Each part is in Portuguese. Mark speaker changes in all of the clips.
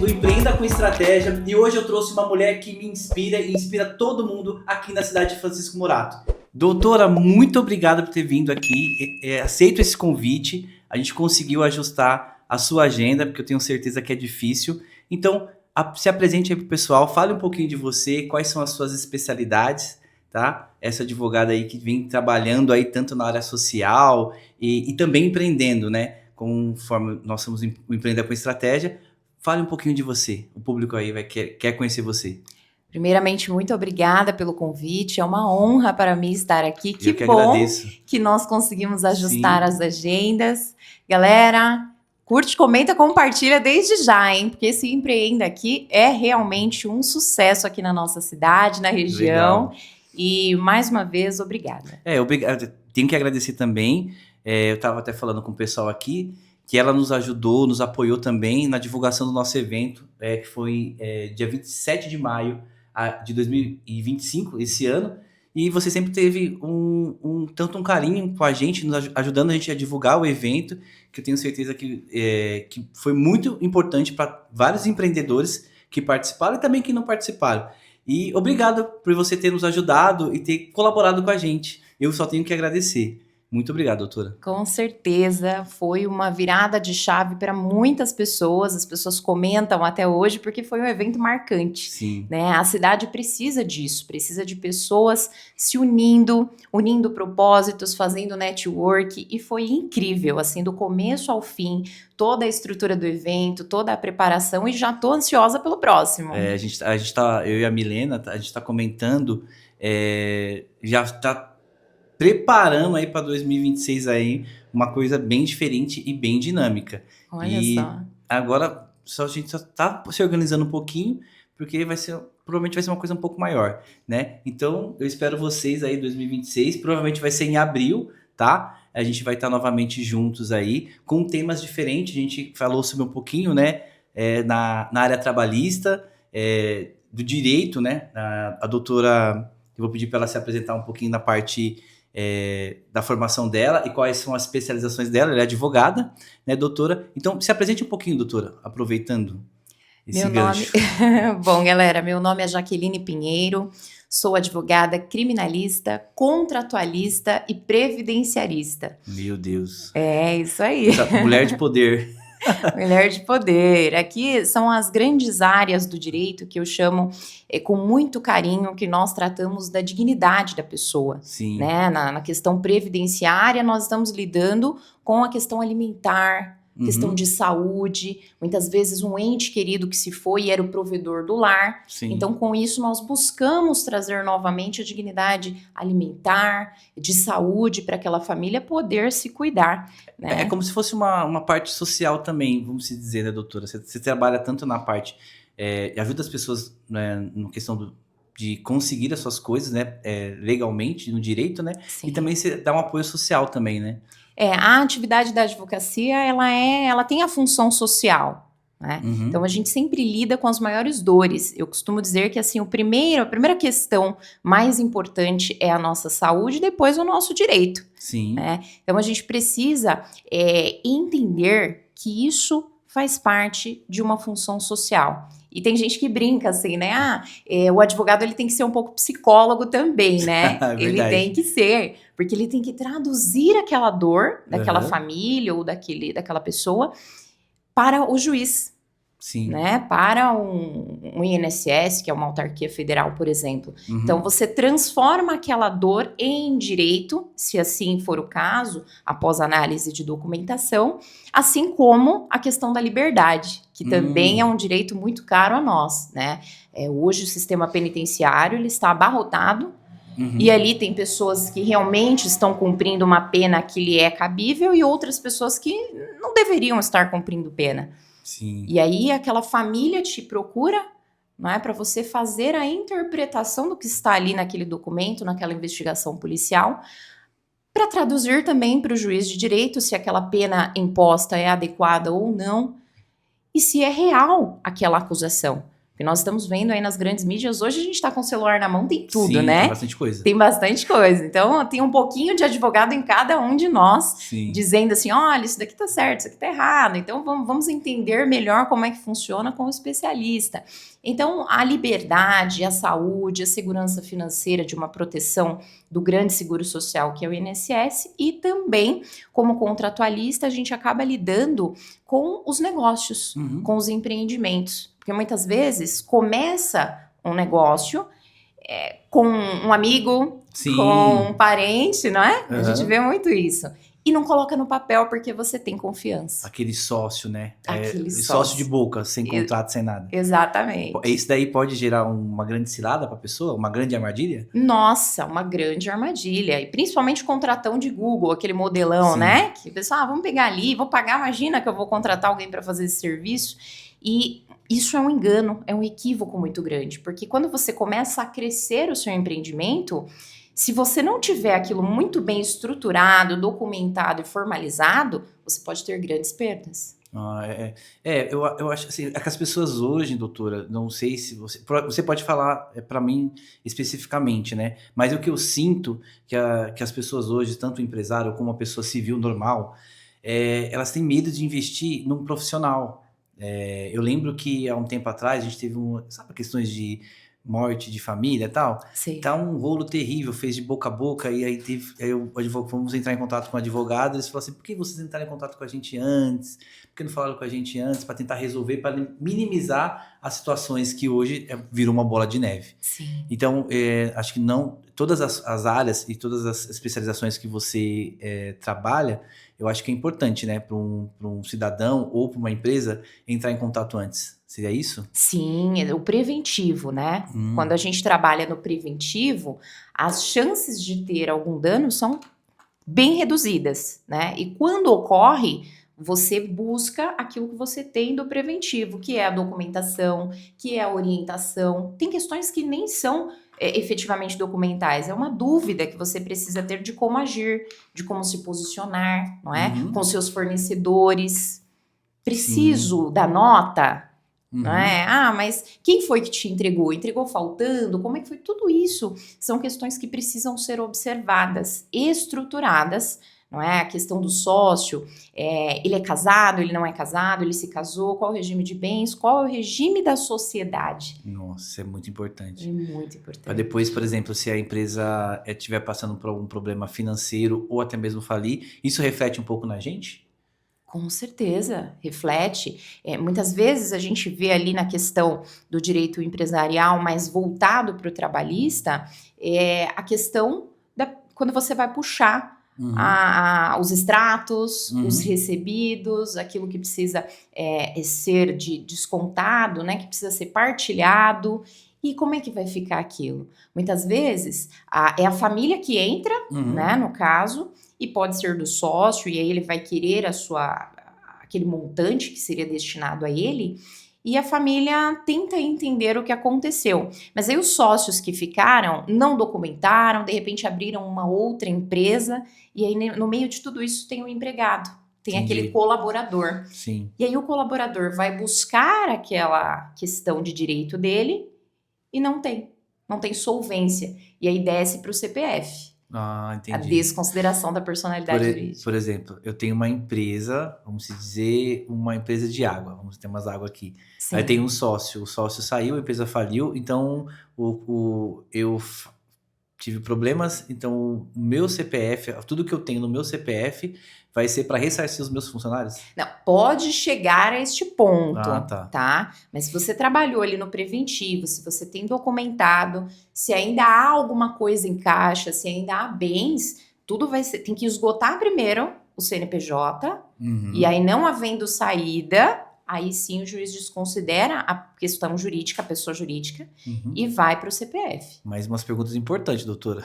Speaker 1: Empreenda com Estratégia e hoje eu trouxe uma mulher que me inspira e inspira todo mundo aqui na cidade de Francisco Morato. Doutora, muito obrigado por ter vindo aqui, aceito esse convite, a gente conseguiu ajustar a sua agenda, porque eu tenho certeza que é difícil. Então, se apresente aí pro pessoal, fale um pouquinho de você, quais são as suas especialidades, tá? Essa advogada aí que vem trabalhando aí tanto na área social e também empreendendo, né? Conforme nós somos o Empreender com Estratégia, fale um pouquinho de você, o público aí quer conhecer você.
Speaker 2: Primeiramente, muito obrigada pelo convite, é uma honra para mim estar aqui.
Speaker 1: Eu que
Speaker 2: bom
Speaker 1: agradeço.
Speaker 2: Que nós conseguimos ajustar
Speaker 1: Sim.
Speaker 2: as agendas. Galera, curte, comenta, compartilha desde já, hein? Porque esse Empreenda aqui é realmente um sucesso aqui na nossa cidade, na região.
Speaker 1: Legal.
Speaker 2: E, mais uma vez, obrigada.
Speaker 1: Obrigado. Tenho que agradecer também. Eu estava até falando com o pessoal aqui, que ela nos ajudou, nos apoiou também na divulgação do nosso evento, que foi dia 27 de maio de 2025, esse ano. E você sempre teve tanto um carinho com a gente, nos ajudando a gente a divulgar o evento, que eu tenho certeza que foi muito importante para vários empreendedores que participaram e também que não participaram. E obrigado por você ter nos ajudado e ter colaborado com a gente. Eu só tenho que agradecer. Muito obrigado, doutora.
Speaker 2: Com certeza, foi uma virada de chave para muitas pessoas. As pessoas comentam até hoje porque foi um evento marcante.
Speaker 1: Sim.
Speaker 2: Né? A cidade precisa disso, precisa de pessoas se unindo propósitos, fazendo network, e foi incrível, assim, do começo ao fim, toda a estrutura do evento, toda a preparação, e já tô ansiosa pelo próximo.
Speaker 1: A gente tá, eu e a Milena, a gente tá comentando, já tá preparando aí para 2026 aí uma coisa bem diferente e bem dinâmica.
Speaker 2: Olha só.
Speaker 1: Agora a gente só tá se organizando um pouquinho, porque provavelmente vai ser uma coisa um pouco maior, né? Então eu espero vocês aí em 2026, provavelmente vai ser em abril, tá? A gente vai estar novamente juntos aí, com temas diferentes. A gente falou sobre um pouquinho, né? Na área trabalhista, do direito, né? A doutora, eu vou pedir para ela se apresentar um pouquinho na parte da formação dela e quais são as especializações dela. Ela é advogada, né, doutora? Então, se apresente um pouquinho, doutora, aproveitando esse gancho.
Speaker 2: Bom, galera, meu nome é Jaqueline Pinheiro, sou advogada criminalista, contratualista e previdenciarista.
Speaker 1: Meu Deus.
Speaker 2: É isso aí.
Speaker 1: Mulher de poder.
Speaker 2: Mulher de poder. Aqui são as grandes áreas do direito que eu chamo com muito carinho, que nós tratamos da dignidade da pessoa.
Speaker 1: Sim.
Speaker 2: Né? Na questão previdenciária, nós estamos lidando com a questão alimentar, questão de saúde, muitas vezes um ente querido que se foi e era o provedor do lar.
Speaker 1: Sim.
Speaker 2: Então, com isso, nós buscamos trazer novamente a dignidade alimentar, de saúde, para aquela família poder se cuidar. Né?
Speaker 1: É como se fosse uma parte social também, vamos dizer, né, doutora? Você trabalha tanto na parte, ajuda as pessoas, né, na questão de conseguir as suas coisas, né, legalmente, no direito, né? Sim. E também você dá um apoio social também, né?
Speaker 2: A atividade da advocacia, ela tem a função social, né? Então, a gente sempre lida com as maiores dores. Eu costumo dizer que, assim, a primeira questão mais importante é a nossa saúde, depois o nosso direito.
Speaker 1: Sim.
Speaker 2: Né? Então, a gente precisa entender que isso faz parte de uma função social. E tem gente que brinca assim, né? O advogado ele tem que ser um pouco psicólogo também, né? Ele tem que ser, porque ele tem que traduzir aquela dor daquela família ou daquela pessoa para o juiz.
Speaker 1: Sim.
Speaker 2: Né? Para um INSS, que é uma autarquia federal, por exemplo. Então, você transforma aquela dor em direito, se assim for o caso, após análise de documentação, assim como a questão da liberdade, que também é um direito muito caro a nós, né? Hoje o sistema penitenciário ele está abarrotado, e ali tem pessoas que realmente estão cumprindo uma pena que lhe é cabível e outras pessoas que não deveriam estar cumprindo pena.
Speaker 1: Sim.
Speaker 2: E aí aquela família te procura, não é, para você fazer a interpretação do que está ali naquele documento, naquela investigação policial, para traduzir também para o juiz de direito se aquela pena imposta é adequada ou não, e se é real aquela acusação. Porque nós estamos vendo aí nas grandes mídias, hoje a gente está com o celular na mão, tem tudo,
Speaker 1: Sim,
Speaker 2: né?
Speaker 1: tem bastante coisa.
Speaker 2: Tem bastante coisa. Então, tem um pouquinho de advogado em cada um de nós,
Speaker 1: Sim.
Speaker 2: dizendo assim, olha, isso daqui tá certo, isso aqui tá errado. Então, vamos entender melhor como é que funciona com o especialista. Então, a liberdade, a saúde, a segurança financeira de uma proteção do grande seguro social, que é o INSS, e também, como contratualista, a gente acaba lidando com os negócios, com os empreendimentos. Porque muitas vezes começa um negócio com um amigo,
Speaker 1: Sim.
Speaker 2: com um parente, não é?
Speaker 1: Uhum.
Speaker 2: A gente vê muito isso. E não coloca no papel porque você tem confiança.
Speaker 1: Aquele sócio, né?
Speaker 2: Aquele
Speaker 1: sócio de boca, sem contrato, sem nada.
Speaker 2: Exatamente.
Speaker 1: Isso daí pode gerar uma grande cilada para a pessoa? Uma grande armadilha?
Speaker 2: Nossa, uma grande armadilha. E principalmente contratão de Google, aquele modelão,
Speaker 1: Sim.
Speaker 2: né? Que o pessoal, vamos pegar ali, vou pagar, imagina que eu vou contratar alguém para fazer esse serviço. E isso é um engano, é um equívoco muito grande. Porque quando você começa a crescer o seu empreendimento, se você não tiver aquilo muito bem estruturado, documentado e formalizado, você pode ter grandes perdas.
Speaker 1: Eu acho assim, é que as pessoas hoje, doutora, não sei se você pode falar para mim especificamente, né? Mas o que eu sinto que as pessoas hoje, tanto o empresário como a pessoa civil normal, elas têm medo de investir num profissional. Eu lembro que há um tempo atrás a gente teve sabe, questões de morte de família e tal,
Speaker 2: Sim.
Speaker 1: Tá um rolo terrível, fez de boca a boca, e aí fomos entrar em contato com o advogado, eles falaram assim, por que vocês entraram em contato com a gente antes? Por que não falaram com a gente antes? Para tentar resolver, para minimizar as situações que hoje virou uma bola de neve.
Speaker 2: Sim.
Speaker 1: Então, acho que não todas as áreas e todas as especializações que você trabalha, eu acho que é importante, né, para um cidadão ou para uma empresa entrar em contato antes. Seria isso?
Speaker 2: Sim, o preventivo, né? Quando a gente trabalha no preventivo, as chances de ter algum dano são bem reduzidas, né? E quando ocorre, você busca aquilo que você tem do preventivo, que é a documentação, que é a orientação. Tem questões que nem são efetivamente documentais, é uma dúvida que você precisa ter de como agir, de como se posicionar, não é? Com seus fornecedores. Preciso da nota? Não é? Mas quem foi que te entregou? Entregou faltando? Como é que foi? Tudo isso são questões que precisam ser observadas, estruturadas, não é? A questão do sócio, ele é casado, ele não é casado, ele se casou, qual é o regime de bens, qual é o regime da sociedade?
Speaker 1: Nossa, isso é muito importante.
Speaker 2: É muito importante.
Speaker 1: Para depois, por exemplo, se a empresa estiver passando por algum problema financeiro ou até mesmo falir, isso reflete um pouco na gente?
Speaker 2: Com certeza, reflete. Muitas vezes a gente vê ali na questão do direito empresarial mais voltado para o trabalhista, a questão quando você vai puxar os extratos, os recebidos, aquilo que precisa ser descontado, né, que precisa ser partilhado. E como é que vai ficar aquilo? Muitas vezes é a família que entra, né, no caso, e pode ser do sócio, e aí ele vai querer aquele montante que seria destinado a ele, e a família tenta entender o que aconteceu. Mas aí os sócios que ficaram não documentaram, de repente abriram uma outra empresa, e aí no meio de tudo isso tem o empregado, tem aquele colaborador.
Speaker 1: Sim.
Speaker 2: E aí o colaborador vai buscar aquela questão de direito dele e não tem solvência. E aí desce para o CPF.
Speaker 1: Ah, entendi.
Speaker 2: A desconsideração da personalidade jurídica.
Speaker 1: Por exemplo, eu tenho uma empresa, vamos dizer, uma empresa de água. Vamos ter umas águas aqui. Sim. Aí tem um sócio. O sócio saiu, a empresa faliu. Então, eu tive problemas. Então, o meu CPF, tudo que eu tenho no meu CPF vai ser para ressarcir os meus funcionários?
Speaker 2: Não, pode chegar a este ponto,
Speaker 1: tá?
Speaker 2: Mas se você trabalhou ali no preventivo, se você tem documentado, se ainda há alguma coisa em caixa, se ainda há bens, tudo tem que esgotar primeiro o CNPJ, e aí não havendo saída, aí sim o juiz desconsidera a questão jurídica, a pessoa jurídica, e vai para o CPF.
Speaker 1: Mais umas perguntas importantes, doutora.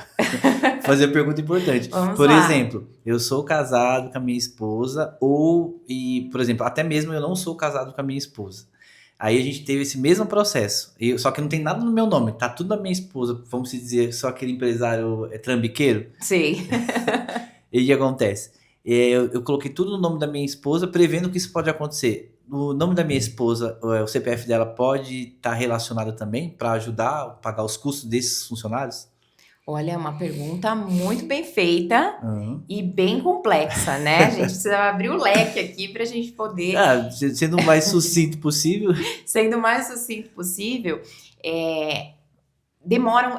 Speaker 1: Fazer pergunta importante.
Speaker 2: Por
Speaker 1: exemplo, eu sou casado com a minha esposa, por exemplo, até mesmo eu não sou casado com a minha esposa. Aí a gente teve esse mesmo processo, só que não tem nada no meu nome, tá tudo da minha esposa, vamos dizer, só aquele empresário trambiqueiro.
Speaker 2: Sim.
Speaker 1: E o que acontece? Eu coloquei tudo no nome da minha esposa, prevendo que isso pode acontecer. o nome da minha esposa, o CPF dela pode estar relacionado também para ajudar a pagar os custos desses funcionários?
Speaker 2: Olha, é uma pergunta muito bem feita
Speaker 1: Aham.
Speaker 2: e bem complexa, né? A gente precisa abrir o leque aqui para a gente poder,
Speaker 1: Sendo o mais sucinto possível.
Speaker 2: sendo o mais sucinto possível, é,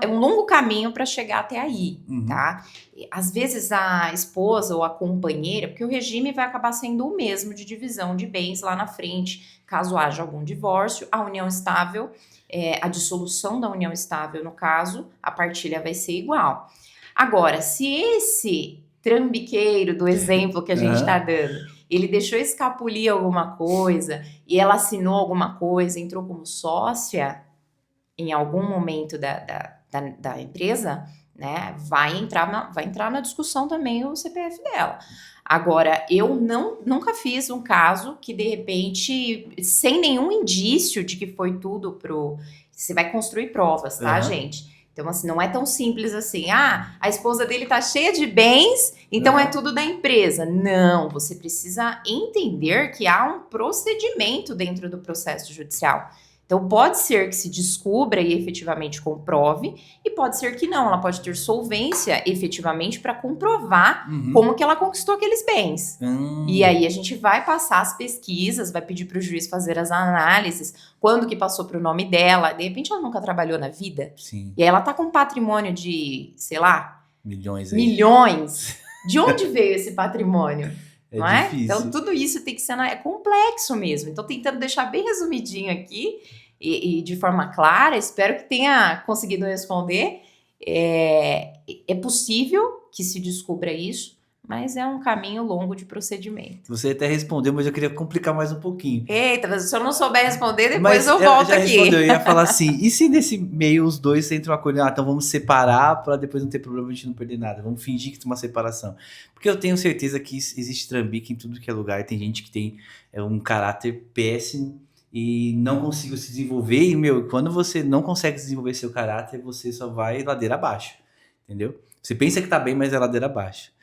Speaker 2: é um longo caminho para chegar até aí,
Speaker 1: Uhum.
Speaker 2: tá? Às vezes a esposa ou a companheira, porque o regime vai acabar sendo o mesmo de divisão de bens lá na frente, caso haja algum divórcio, a união estável, a dissolução da união estável, no caso, a partilha vai ser igual. Agora, se esse trambiqueiro do exemplo que a gente está
Speaker 1: Aham.
Speaker 2: dando, ele deixou escapulir alguma coisa e ela assinou alguma coisa, entrou como sócia em algum momento da empresa, né, vai entrar na discussão também o CPF dela. Agora, eu nunca fiz um caso que, de repente, sem nenhum indício de que foi tudo pro... Você vai construir provas, tá,
Speaker 1: Aham.
Speaker 2: gente? Então, assim, não é tão simples assim. Ah, a esposa dele tá cheia de bens, então é
Speaker 1: Aham.
Speaker 2: tudo da empresa. Não, você precisa entender que há um procedimento dentro do processo judicial. Então, pode ser que se descubra e efetivamente comprove, e pode ser que não. Ela pode ter solvência efetivamente para comprovar
Speaker 1: Uhum.
Speaker 2: como que ela conquistou aqueles bens. E
Speaker 1: Hum.
Speaker 2: aí a gente vai passar as pesquisas, vai pedir para o juiz fazer as análises, quando que passou para o nome dela. De repente ela nunca trabalhou na vida.
Speaker 1: Sim.
Speaker 2: E aí ela tá com um patrimônio de, sei lá,
Speaker 1: Milhões aí.
Speaker 2: milhões. De onde veio esse patrimônio?
Speaker 1: É
Speaker 2: Não é? Então,
Speaker 1: difícil.
Speaker 2: tudo isso tem que ser é complexo mesmo. Então, tentando deixar bem resumidinho aqui e de forma clara, espero que tenha conseguido responder. É possível que se descubra isso, mas é um caminho longo de procedimento.
Speaker 1: Você até respondeu, mas eu queria complicar mais um pouquinho.
Speaker 2: Eita, mas se eu não souber responder, depois
Speaker 1: Mas
Speaker 2: eu
Speaker 1: ela
Speaker 2: volto
Speaker 1: já respondeu,
Speaker 2: aqui.
Speaker 1: eu ia falar assim, e se nesse meio os dois entram um acordo, então vamos separar para depois não ter problema, a gente não perder nada, vamos fingir que tem uma separação. Porque eu tenho certeza que existe trambique em tudo que é lugar, e tem gente que tem um caráter péssimo e não consigo se desenvolver, e quando você não consegue desenvolver seu caráter, você só vai ladeira abaixo, entendeu? Você pensa que tá bem, mas é ladeira abaixo.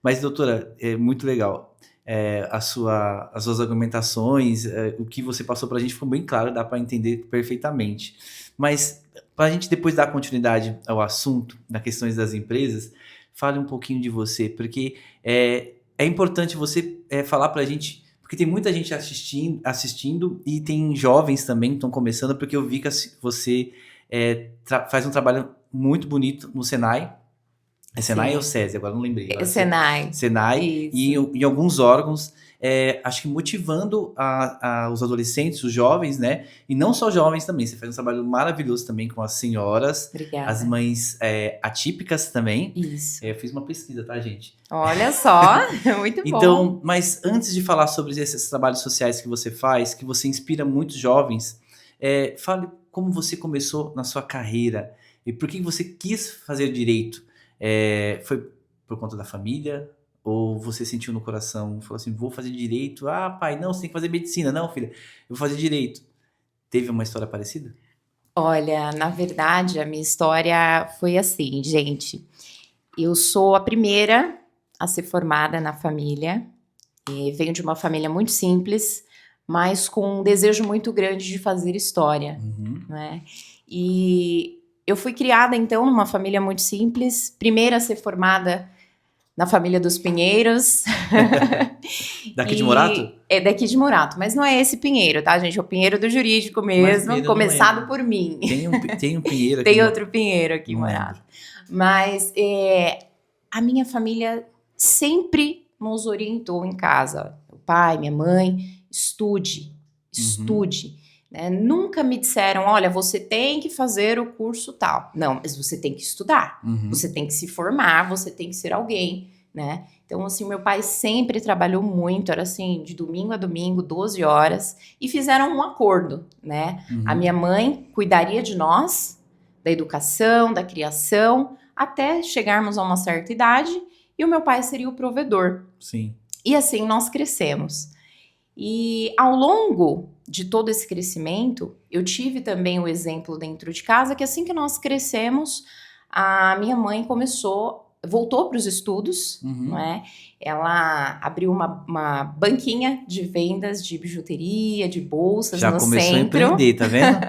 Speaker 1: Mas, doutora, é muito legal. As suas argumentações, o que você passou para a gente ficou bem claro, dá para entender perfeitamente. Mas, para a gente depois dar continuidade ao assunto, das questões das empresas, fale um pouquinho de você, porque é importante você falar para a gente, porque tem muita gente assistindo e tem jovens também que estão começando, porque eu vi que você faz um trabalho muito bonito no Senai. É Senai ou
Speaker 2: Sim,
Speaker 1: SESI? Agora não lembrei. Agora,
Speaker 2: Senai.
Speaker 1: Senai e
Speaker 2: Isso.
Speaker 1: em alguns órgãos, acho que motivando os adolescentes, os jovens, né? E não só jovens também. Você faz um trabalho maravilhoso também com as senhoras, as
Speaker 2: Obrigada.
Speaker 1: mães atípicas também.
Speaker 2: Isso.
Speaker 1: Eu fiz uma pesquisa, tá, gente?
Speaker 2: Olha só, muito bom.
Speaker 1: Então, mas antes de falar sobre esses trabalhos sociais que você faz, que você inspira muitos jovens, fale como você começou na sua carreira e por que você quis fazer direito. Foi por conta da família? Ou você sentiu no coração, falou assim, vou fazer direito? Ah, pai, não, você tem que fazer medicina. Não, filha, eu vou fazer direito. Teve uma história parecida?
Speaker 2: Olha, na verdade, a minha história foi assim, gente. Eu sou a primeira a ser formada na família. E venho de uma família muito simples, mas com um desejo muito grande de fazer história,
Speaker 1: Uhum.
Speaker 2: né? E eu fui criada, então, numa família muito simples. Primeira a ser formada na família dos Pinheiros.
Speaker 1: Daqui de Morato?
Speaker 2: E é daqui de Morato, mas não é esse Pinheiro, tá, gente? É o Pinheiro do jurídico
Speaker 1: Mas
Speaker 2: mesmo,
Speaker 1: Pinheiro eu não
Speaker 2: começado
Speaker 1: lembro.
Speaker 2: por mim.
Speaker 1: Tem um Pinheiro aqui
Speaker 2: Tem
Speaker 1: em
Speaker 2: outro Pinheiro aqui em
Speaker 1: Não lembro.
Speaker 2: Morato. Mas a minha família sempre nos orientou em casa. Meu pai, minha mãe, estude, estude. Né? Nunca me disseram, olha, você tem que fazer o curso tal. Não, mas você tem que estudar.
Speaker 1: Uhum.
Speaker 2: Você tem que se formar, você tem que ser alguém, né? Então, assim, meu pai sempre trabalhou muito, era assim, de domingo a domingo, 12 horas, e fizeram um acordo, né?
Speaker 1: Uhum.
Speaker 2: A minha mãe cuidaria de nós, da educação, da criação, até chegarmos a uma certa idade, e o meu pai seria o provedor.
Speaker 1: Sim.
Speaker 2: E assim nós crescemos. E ao longo de todo esse crescimento, eu tive também o exemplo dentro de casa que assim que nós crescemos, a minha mãe começou voltou para os estudos, não é? Ela abriu uma banquinha de vendas de bijuteria, de bolsas
Speaker 1: Já
Speaker 2: no
Speaker 1: começou a
Speaker 2: centro.
Speaker 1: empreender, tá vendo?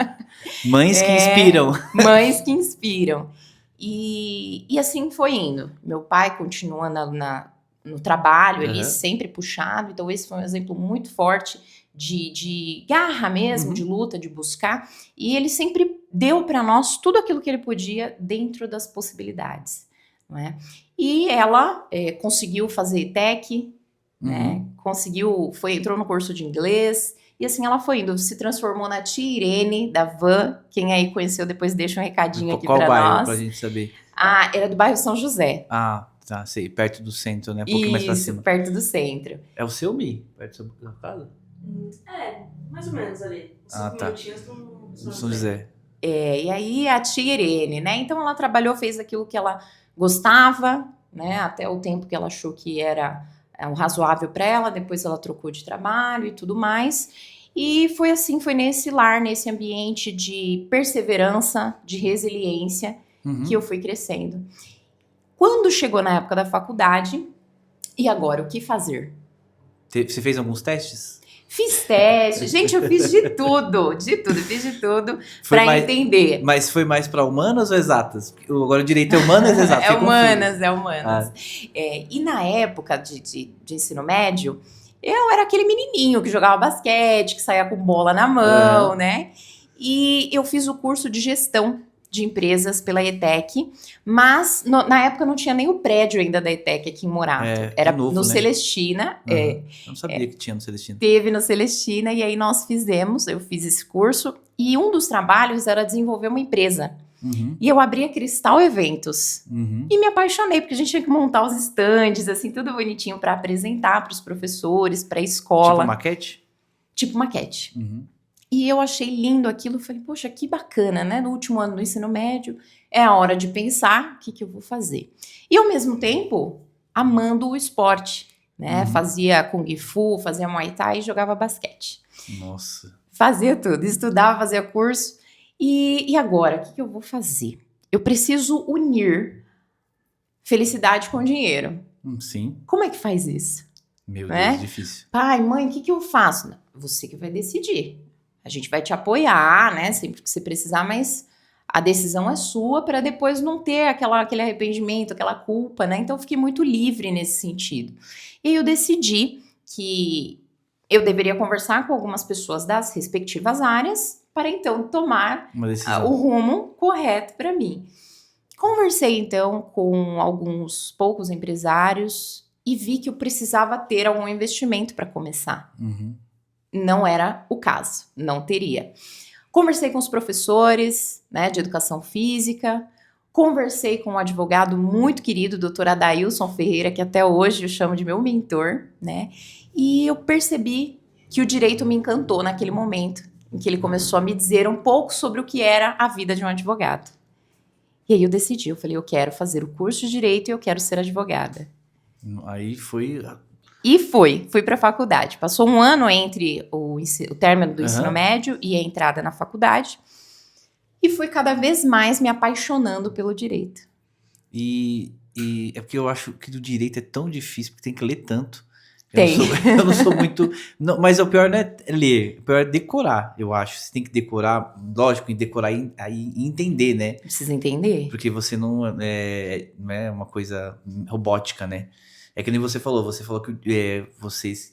Speaker 1: Mães que inspiram.
Speaker 2: Mães que inspiram. E assim foi indo. Meu pai continua no trabalho ali, sempre puxado. Então esse foi um exemplo muito forte de garra mesmo, de luta, de buscar. E ele sempre deu para nós tudo aquilo que ele podia dentro das possibilidades. Não é? E ela conseguiu fazer ETEC, né? Entrou no curso de inglês. E assim ela foi indo, se transformou na tia Irene da Van. Quem aí conheceu depois deixa um recadinho aqui para nós.
Speaker 1: Qual bairro pra gente saber?
Speaker 2: Era do bairro São José.
Speaker 1: Ah, tá, sei, perto do centro, né? Um pouquinho mais pra cima.
Speaker 2: Isso, perto do centro.
Speaker 1: É o seu Mi? Perto da sua casa?
Speaker 3: Mais ou menos ali. 5 minutinhos do
Speaker 1: São José.
Speaker 2: E aí a tia Irene, né? Então ela trabalhou, fez aquilo que ela gostava, né? Até o tempo que ela achou que era o razoável para ela, depois ela trocou de trabalho e tudo mais. E foi assim, foi nesse lar, nesse ambiente de perseverança, de resiliência, que eu fui crescendo. Quando chegou na época da faculdade, e agora, o que fazer?
Speaker 1: Você fez alguns testes?
Speaker 2: Fiz teste, gente, eu fiz de tudo, para entender.
Speaker 1: Mas foi mais para humanas ou exatas? Agora o direito é humanas ou exatas?
Speaker 2: É humanas. E na época de ensino médio, eu era aquele menininho que jogava basquete, que saía com bola na mão, né? E eu fiz o curso de gestão de empresas pela ETEC, mas na época não tinha nem o prédio ainda da ETEC aqui em Morato. Era novo, no Celestina.
Speaker 1: Eu não sabia que tinha no Celestina.
Speaker 2: Teve no Celestina e aí eu fiz esse curso e um dos trabalhos era desenvolver uma empresa. E eu abri a Cristal Eventos e me apaixonei, porque a gente tinha que montar os estandes, assim, tudo bonitinho para apresentar para os professores, para a escola.
Speaker 1: Tipo maquete?
Speaker 2: Tipo maquete. E eu achei lindo aquilo, falei, poxa, que bacana, né? No último ano do ensino médio, é a hora de pensar o que eu vou fazer. E ao mesmo tempo, amando o esporte, né? Fazia Kung Fu, fazia Muay Thai e jogava basquete.
Speaker 1: Nossa.
Speaker 2: Fazia tudo, estudava, fazia curso. E agora, o que eu vou fazer? Eu preciso unir felicidade com dinheiro.
Speaker 1: Sim.
Speaker 2: Como é que faz isso?
Speaker 1: Meu Deus, difícil.
Speaker 2: Pai, mãe, o que eu faço? Não, você que vai decidir. A gente vai te apoiar, né? Sempre que você precisar, mas a decisão é sua para depois não ter aquele arrependimento, aquela culpa, né? Então, eu fiquei muito livre nesse sentido. E aí eu decidi que eu deveria conversar com algumas pessoas das respectivas áreas para então tomar o rumo correto para mim. Conversei então com alguns poucos empresários e vi que eu precisava ter algum investimento para começar. Não era o caso, não teria. Conversei com os professores, né, de educação física, conversei com um advogado muito querido, o Dr. Adailson Ferreira, que até hoje eu chamo de meu mentor, né, e eu percebi que o direito me encantou naquele momento, em que ele começou a me dizer um pouco sobre o que era a vida de um advogado. E aí eu decidi, eu falei, eu quero fazer o curso de direito e eu quero ser advogada.
Speaker 1: Aí foi...
Speaker 2: E fui para a faculdade. Passou um ano entre o término do ensino médio e a entrada na faculdade. E fui cada vez mais me apaixonando pelo direito.
Speaker 1: E é porque eu acho que do direito é tão difícil, porque tem que ler tanto.
Speaker 2: Eu
Speaker 1: não sou muito... Não, mas o pior não é ler, o pior é decorar, eu acho. Você tem que decorar, lógico, decorar e entender, né?
Speaker 2: Precisa entender.
Speaker 1: Porque você não é uma coisa robótica, né? É que nem você falou que vocês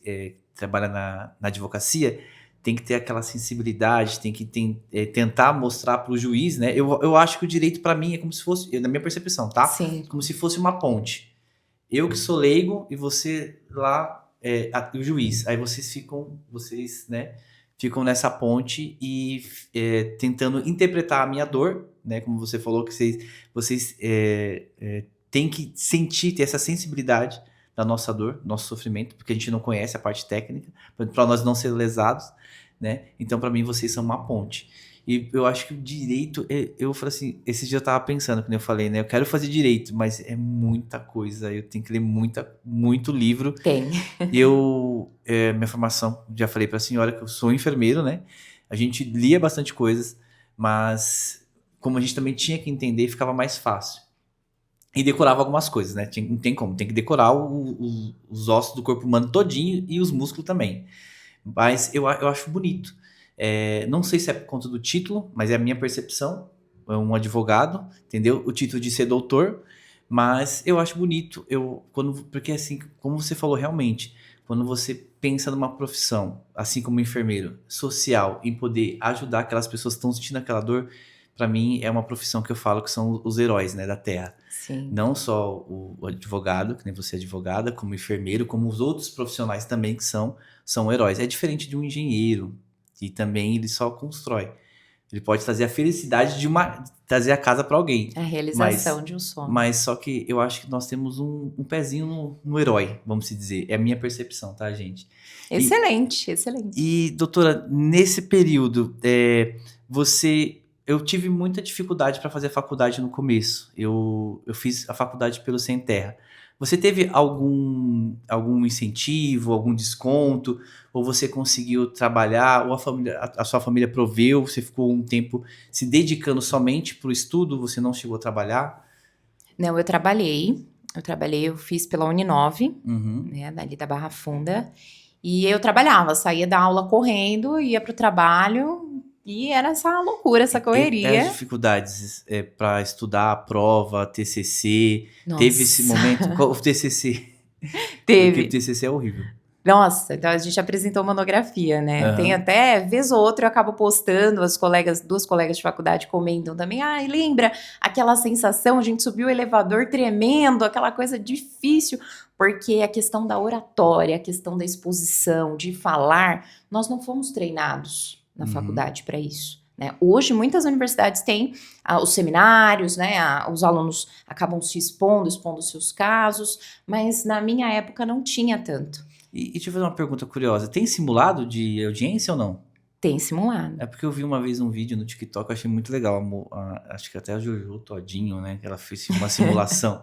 Speaker 1: trabalham na advocacia, tem que ter aquela sensibilidade, tem que tentar mostrar para o juiz, né? Eu acho que o direito para mim é como se fosse, na minha percepção, tá?
Speaker 2: Sim.
Speaker 1: Como se fosse uma ponte. Eu que sou leigo e você lá, o juiz. Aí vocês ficam nessa ponte e tentando interpretar a minha dor, né? Como você falou que vocês têm que sentir, ter essa sensibilidade da nossa dor, nosso sofrimento, porque a gente não conhece a parte técnica, para nós não ser lesados, né? Então, para mim, vocês são uma ponte. E eu acho que o direito, eu falei assim, esse dia eu tava pensando, como eu falei, né? Eu quero fazer direito, mas é muita coisa, eu tenho que ler muito livro.
Speaker 2: Tem.
Speaker 1: Minha formação, já falei pra senhora que eu sou enfermeiro, né? A gente lia bastante coisas, mas como a gente também tinha que entender, ficava mais fácil. E decorava algumas coisas, né? Não tem como, tem que decorar os ossos do corpo humano todinho e os músculos também. Mas eu acho bonito. Não sei se é por conta do título, mas é a minha percepção. É um advogado, entendeu? O título de ser doutor, mas eu acho bonito. Porque assim, como você falou realmente, quando você pensa numa profissão, assim como enfermeiro, social, em poder ajudar aquelas pessoas que estão sentindo aquela dor, para mim é uma profissão que eu falo que são os heróis, né, da Terra.
Speaker 2: Sim.
Speaker 1: Não só o advogado, que nem você é advogada, como enfermeiro, como os outros profissionais também que são heróis. É diferente de um engenheiro, que também ele só constrói. Ele pode trazer a felicidade trazer a casa para alguém.
Speaker 2: A realização de um sonho.
Speaker 1: Mas só que eu acho que nós temos um pezinho no herói, vamos dizer. É a minha percepção, tá, gente?
Speaker 2: Excelente, excelente.
Speaker 1: E, doutora, nesse período, eu tive muita dificuldade para fazer a faculdade no começo. Eu fiz a faculdade pelo Sem Terra. Você teve algum incentivo, algum desconto? Ou você conseguiu trabalhar? Ou a sua família proveu? Você ficou um tempo se dedicando somente para o estudo? Você não chegou a trabalhar?
Speaker 2: Não, eu trabalhei, eu fiz pela Uninove,
Speaker 1: Uhum.
Speaker 2: né, dali da Barra Funda, e eu trabalhava, saía da aula correndo, ia pro trabalho, e era essa loucura, essa
Speaker 1: As
Speaker 2: correria.
Speaker 1: dificuldades para estudar a prova, TCC,
Speaker 2: Nossa.
Speaker 1: teve esse momento? Qual o TCC?
Speaker 2: Teve.
Speaker 1: Porque o TCC é horrível.
Speaker 2: Nossa, então a gente apresentou monografia, né?
Speaker 1: Uhum.
Speaker 2: Tem até, vez ou outra, eu acabo postando, duas colegas de faculdade comentam também. Ah, e lembra aquela sensação, a gente subiu o elevador tremendo, aquela coisa difícil, porque a questão da oratória, a questão da exposição, de falar, nós não fomos treinados na faculdade para isso. Né? Hoje, muitas universidades têm os seminários, né? Os alunos acabam se expondo seus casos, mas na minha época não tinha tanto.
Speaker 1: E deixa eu fazer uma pergunta curiosa. Tem simulado de audiência ou não?
Speaker 2: Tem simulado.
Speaker 1: É porque eu vi uma vez um vídeo no TikTok, eu achei muito legal. Acho que até a Jojo Todinho, né? Que ela fez uma simulação.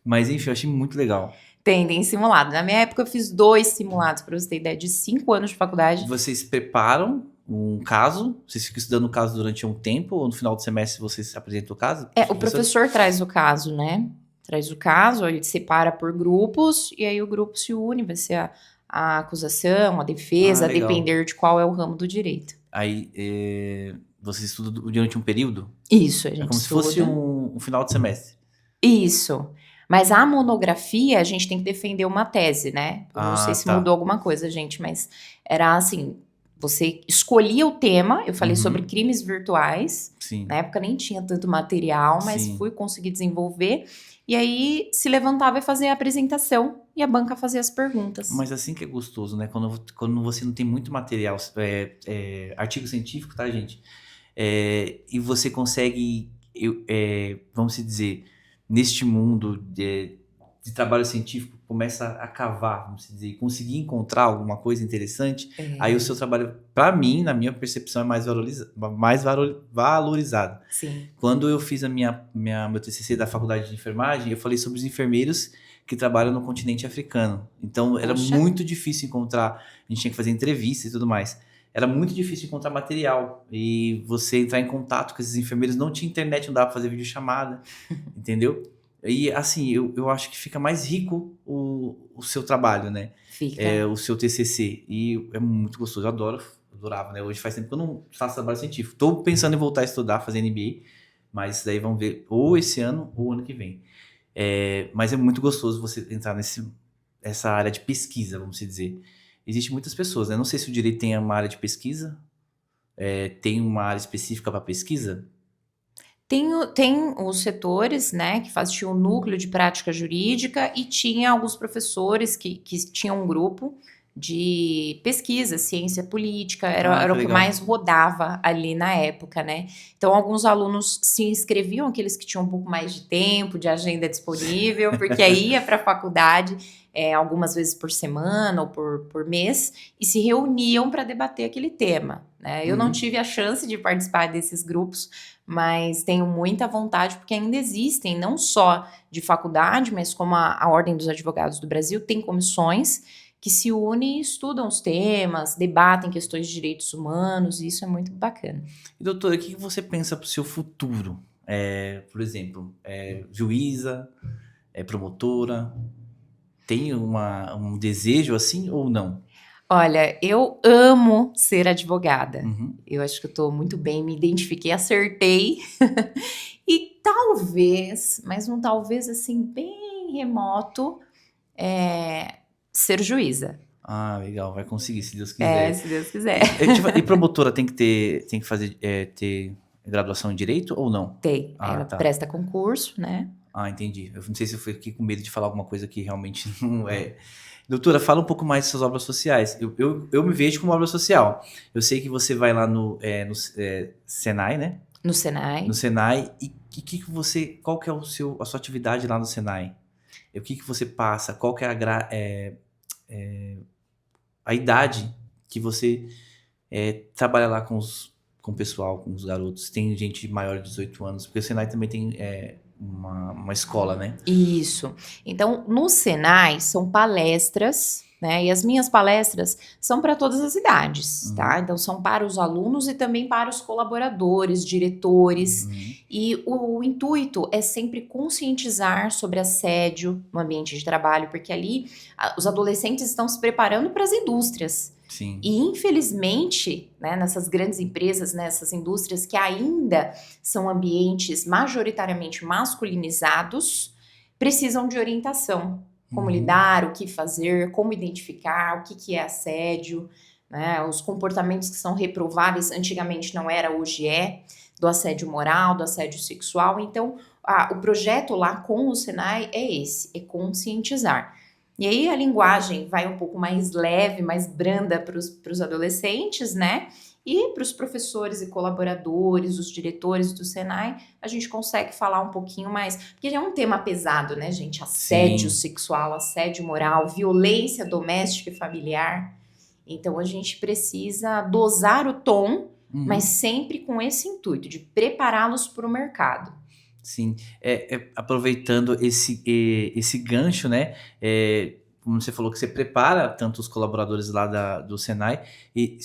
Speaker 1: Mas enfim, eu achei muito legal.
Speaker 2: Tem simulado. Na minha época eu fiz 2 simulados, para você ter ideia, de 5 anos de faculdade.
Speaker 1: Vocês preparam um caso? Vocês ficam estudando o caso durante um tempo? Ou no final do semestre vocês apresentam o caso?
Speaker 2: O professor traz o caso, né? Traz o caso, ele separa por grupos, e aí o grupo se une, vai ser a acusação, a defesa, a depender de qual é o ramo do direito.
Speaker 1: Aí, vocês estudam durante um período?
Speaker 2: Isso, a gente
Speaker 1: como
Speaker 2: estuda.
Speaker 1: Se fosse um final de semestre.
Speaker 2: Isso. Mas a monografia, a gente tem que defender uma tese, né? Eu não sei se mudou alguma coisa, gente, mas era assim, você escolhia o tema, eu falei sobre crimes virtuais.
Speaker 1: Sim.
Speaker 2: Na época nem tinha tanto material, mas fui conseguir desenvolver. E aí se levantava e fazia a apresentação e a banca fazia as perguntas.
Speaker 1: Mas assim que é gostoso, né? Quando você não tem muito material, artigo científico, tá, gente? E você consegue, vamos dizer, neste mundo de trabalho científico, começa a cavar, vamos dizer, conseguir encontrar alguma coisa interessante, aí o seu trabalho, para mim, na minha percepção, é mais valorizado.
Speaker 2: Sim.
Speaker 1: Quando eu fiz meu TCC da faculdade de enfermagem, eu falei sobre os enfermeiros que trabalham no continente africano. Então, era muito difícil encontrar, a gente tinha que fazer entrevistas e tudo mais. Era muito difícil encontrar material e você entrar em contato com esses enfermeiros, não tinha internet, não dava pra fazer videochamada, entendeu? E assim, eu acho que fica mais rico o seu trabalho, né?
Speaker 2: Fica.
Speaker 1: O seu TCC. E é muito gostoso, eu adorava, né? Hoje faz tempo que eu não faço trabalho científico. Tô pensando em voltar a estudar, fazer MBA, mas daí vamos ver ou esse ano ou ano que vem. Mas é muito gostoso você entrar nessa área de pesquisa, vamos dizer. Existem muitas pessoas, né? Não sei se o direito tem uma área de pesquisa, tem uma área específica para pesquisa.
Speaker 2: Tem os setores, né, que tinha um núcleo de prática jurídica e tinha alguns professores que tinham um grupo de pesquisa, ciência política, era o que mais rodava ali na época, né? Então, alguns alunos se inscreviam, aqueles que tinham um pouco mais de tempo, de agenda disponível, porque aí ia para a faculdade algumas vezes por semana ou por mês, e se reuniam para debater aquele tema, né? Eu não tive a chance de participar desses grupos, mas tenho muita vontade, porque ainda existem, não só de faculdade, mas como a Ordem dos Advogados do Brasil tem comissões que se unem e estudam os temas, debatem questões de direitos humanos, e isso é muito bacana.
Speaker 1: E doutora, o que você pensa para o seu futuro? por exemplo, juíza, promotora, tem um desejo assim ou não?
Speaker 2: Olha, eu amo ser advogada.
Speaker 1: Uhum.
Speaker 2: Eu acho que eu tô muito bem, me identifiquei, acertei. E talvez, mas um talvez assim bem remoto, ser juíza.
Speaker 1: Ah, legal, vai conseguir, se Deus quiser.
Speaker 2: Se Deus quiser.
Speaker 1: E promotora tem que fazer, ter graduação em direito ou não?
Speaker 2: Tem.
Speaker 1: Ah,
Speaker 2: Ela
Speaker 1: tá.
Speaker 2: presta concurso, né?
Speaker 1: Ah, entendi. Eu não sei se eu fiquei com medo de falar alguma coisa que realmente não é. Doutora, fala um pouco mais de suas obras sociais. Eu me vejo como obra social. Eu sei que você vai lá no Senai, né?
Speaker 2: No Senai.
Speaker 1: No Senai. E qual que é a sua atividade lá no Senai? O que você passa? Qual que é a idade que você trabalha lá com o pessoal, com os garotos? Tem gente maior de 18 anos, porque o Senai também tem uma escola, né?
Speaker 2: Isso. Então, no Senai são palestras, né? E as minhas palestras são para todas as idades, tá? Então, são para os alunos e também para os colaboradores, diretores. E o intuito é sempre conscientizar sobre assédio no ambiente de trabalho, porque ali os adolescentes estão se preparando para as indústrias.
Speaker 1: Sim.
Speaker 2: E infelizmente, né, nessas grandes empresas, nessas indústrias que ainda são ambientes majoritariamente masculinizados, precisam de orientação. Como lidar, o que fazer, como identificar, o que é assédio, né, os comportamentos que são reprováveis, antigamente não era, hoje é, do assédio moral, do assédio sexual. Então, o projeto lá com o Senai é esse, é conscientizar. E aí a linguagem vai um pouco mais leve, mais branda para os adolescentes, né? E para os professores e colaboradores, os diretores do Senai, a gente consegue falar um pouquinho mais. Porque é um tema pesado, né, gente? Assédio sexual, assédio moral, violência doméstica e familiar. Então a gente precisa dosar o tom, mas sempre com esse intuito de prepará-los para o mercado.
Speaker 1: Sim, aproveitando esse gancho, né? Como você falou que você prepara tanto os colaboradores lá do Senai, e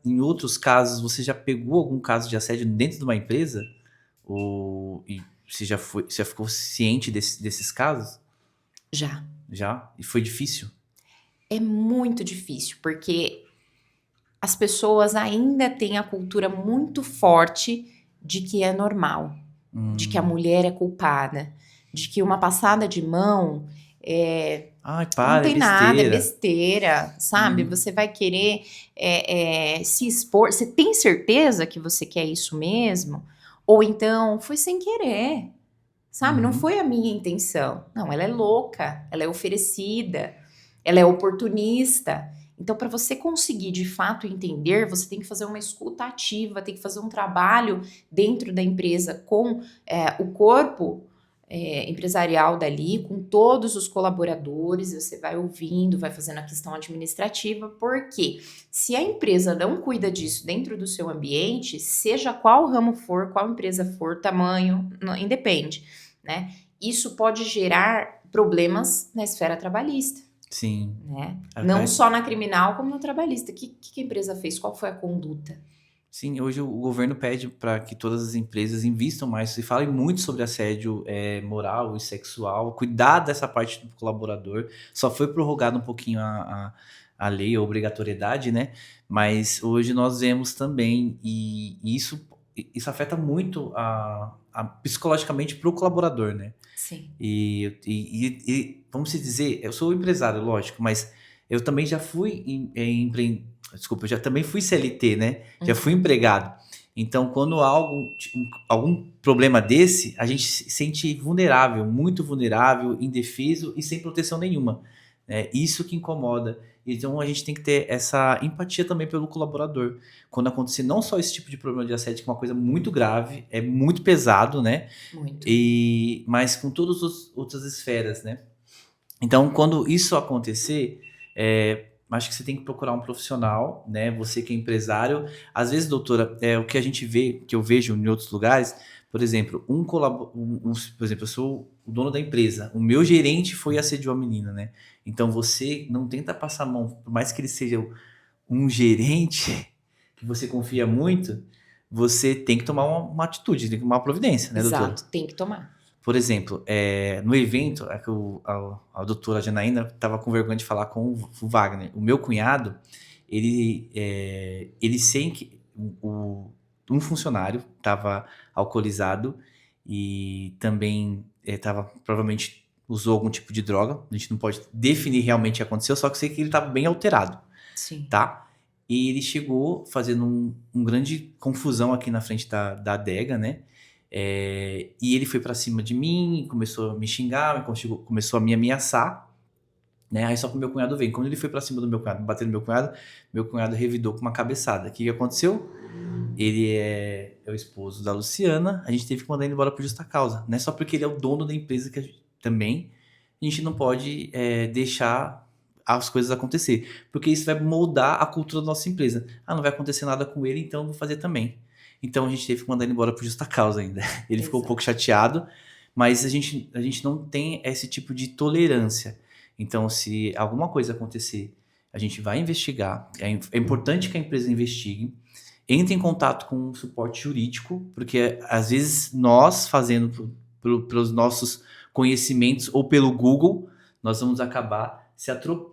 Speaker 1: em outros casos, você já pegou algum caso de assédio dentro de uma empresa? E você já ficou ciente desses casos?
Speaker 2: Já.
Speaker 1: Já? E foi difícil?
Speaker 2: É muito difícil, porque as pessoas ainda têm a cultura muito forte de que é normal. De que a mulher é culpada, de que uma passada de mão não tem nada, é besteira, sabe? Você vai querer se expor, você tem certeza que você quer isso mesmo? Ou então, foi sem querer, sabe? Não foi a minha intenção. Não, ela é louca, ela é oferecida, ela é oportunista. Então, para você conseguir de fato entender, você tem que fazer uma escuta ativa, tem que fazer um trabalho dentro da empresa com o corpo empresarial dali, com todos os colaboradores. Você vai ouvindo, vai fazendo a questão administrativa, porque se a empresa não cuida disso dentro do seu ambiente, seja qual ramo for, qual empresa for, tamanho, independe, né? Isso pode gerar problemas na esfera trabalhista.
Speaker 1: Sim.
Speaker 2: Né? Não só na criminal, como na trabalhista. O que a empresa fez? Qual foi a conduta?
Speaker 1: Sim, hoje o governo pede para que todas as empresas invistam mais e falem muito sobre assédio moral e sexual, cuidar dessa parte do colaborador. Só foi prorrogado um pouquinho a lei, a obrigatoriedade, né? Mas hoje nós vemos também, e isso afeta muito psicologicamente para o colaborador, né?
Speaker 2: Sim.
Speaker 1: E vamos dizer, eu sou empresário, lógico, mas eu também já fui eu já também fui CLT, né? Já fui empregado. Então, quando há algum problema desse, a gente se sente vulnerável, muito vulnerável, indefeso e sem proteção nenhuma. Isso que incomoda. Então, a gente tem que ter essa empatia também pelo colaborador. Quando acontecer não só esse tipo de problema de assédio, que é uma coisa muito grave, é muito pesado, né?
Speaker 2: Muito.
Speaker 1: Mas com todas as outras esferas, né? Então, quando isso acontecer, acho que você tem que procurar um profissional, né? Você que é empresário. Às vezes, doutora, o que a gente vê, que eu vejo em outros lugares, por exemplo, por exemplo, eu sou o dono da empresa, o meu gerente foi assediou a menina, né? Então, você não tenta passar a mão, por mais que ele seja um gerente, que você confia muito, você tem que tomar uma atitude, tem que tomar uma providência, né, doutora?
Speaker 2: Exato, tem que tomar.
Speaker 1: Por exemplo, no evento, a doutora Janaína estava com vergonha de falar com o Wagner. O meu cunhado, ele sem que um funcionário estava alcoolizado e também provavelmente usou algum tipo de droga. A gente não pode definir realmente o que aconteceu, só que eu sei que ele estava bem alterado.
Speaker 2: Sim.
Speaker 1: Tá? E ele chegou fazendo um grande confusão aqui na frente da adega, né? E ele foi pra cima de mim, começou a me xingar, começou a me ameaçar, né? Aí só que o meu cunhado veio. Quando ele foi pra cima do meu cunhado, bater no meu cunhado revidou com uma cabeçada. O que aconteceu? Ele é o esposo da Luciana, a gente teve que mandar ele embora por justa causa. Não é só porque ele é o dono da empresa que também a gente não pode deixar as coisas acontecer, porque isso vai moldar a cultura da nossa empresa. Não vai acontecer nada com ele, então eu vou fazer também. Então a gente teve que mandar ele embora por justa causa ainda. Ele ficou um pouco chateado, mas a gente não tem esse tipo de tolerância. Então, se alguma coisa acontecer, a gente vai investigar. É importante que a empresa investigue. Entre em contato com o suporte jurídico, porque às vezes nós, fazendo pelos nossos conhecimentos ou pelo Google, nós vamos acabar se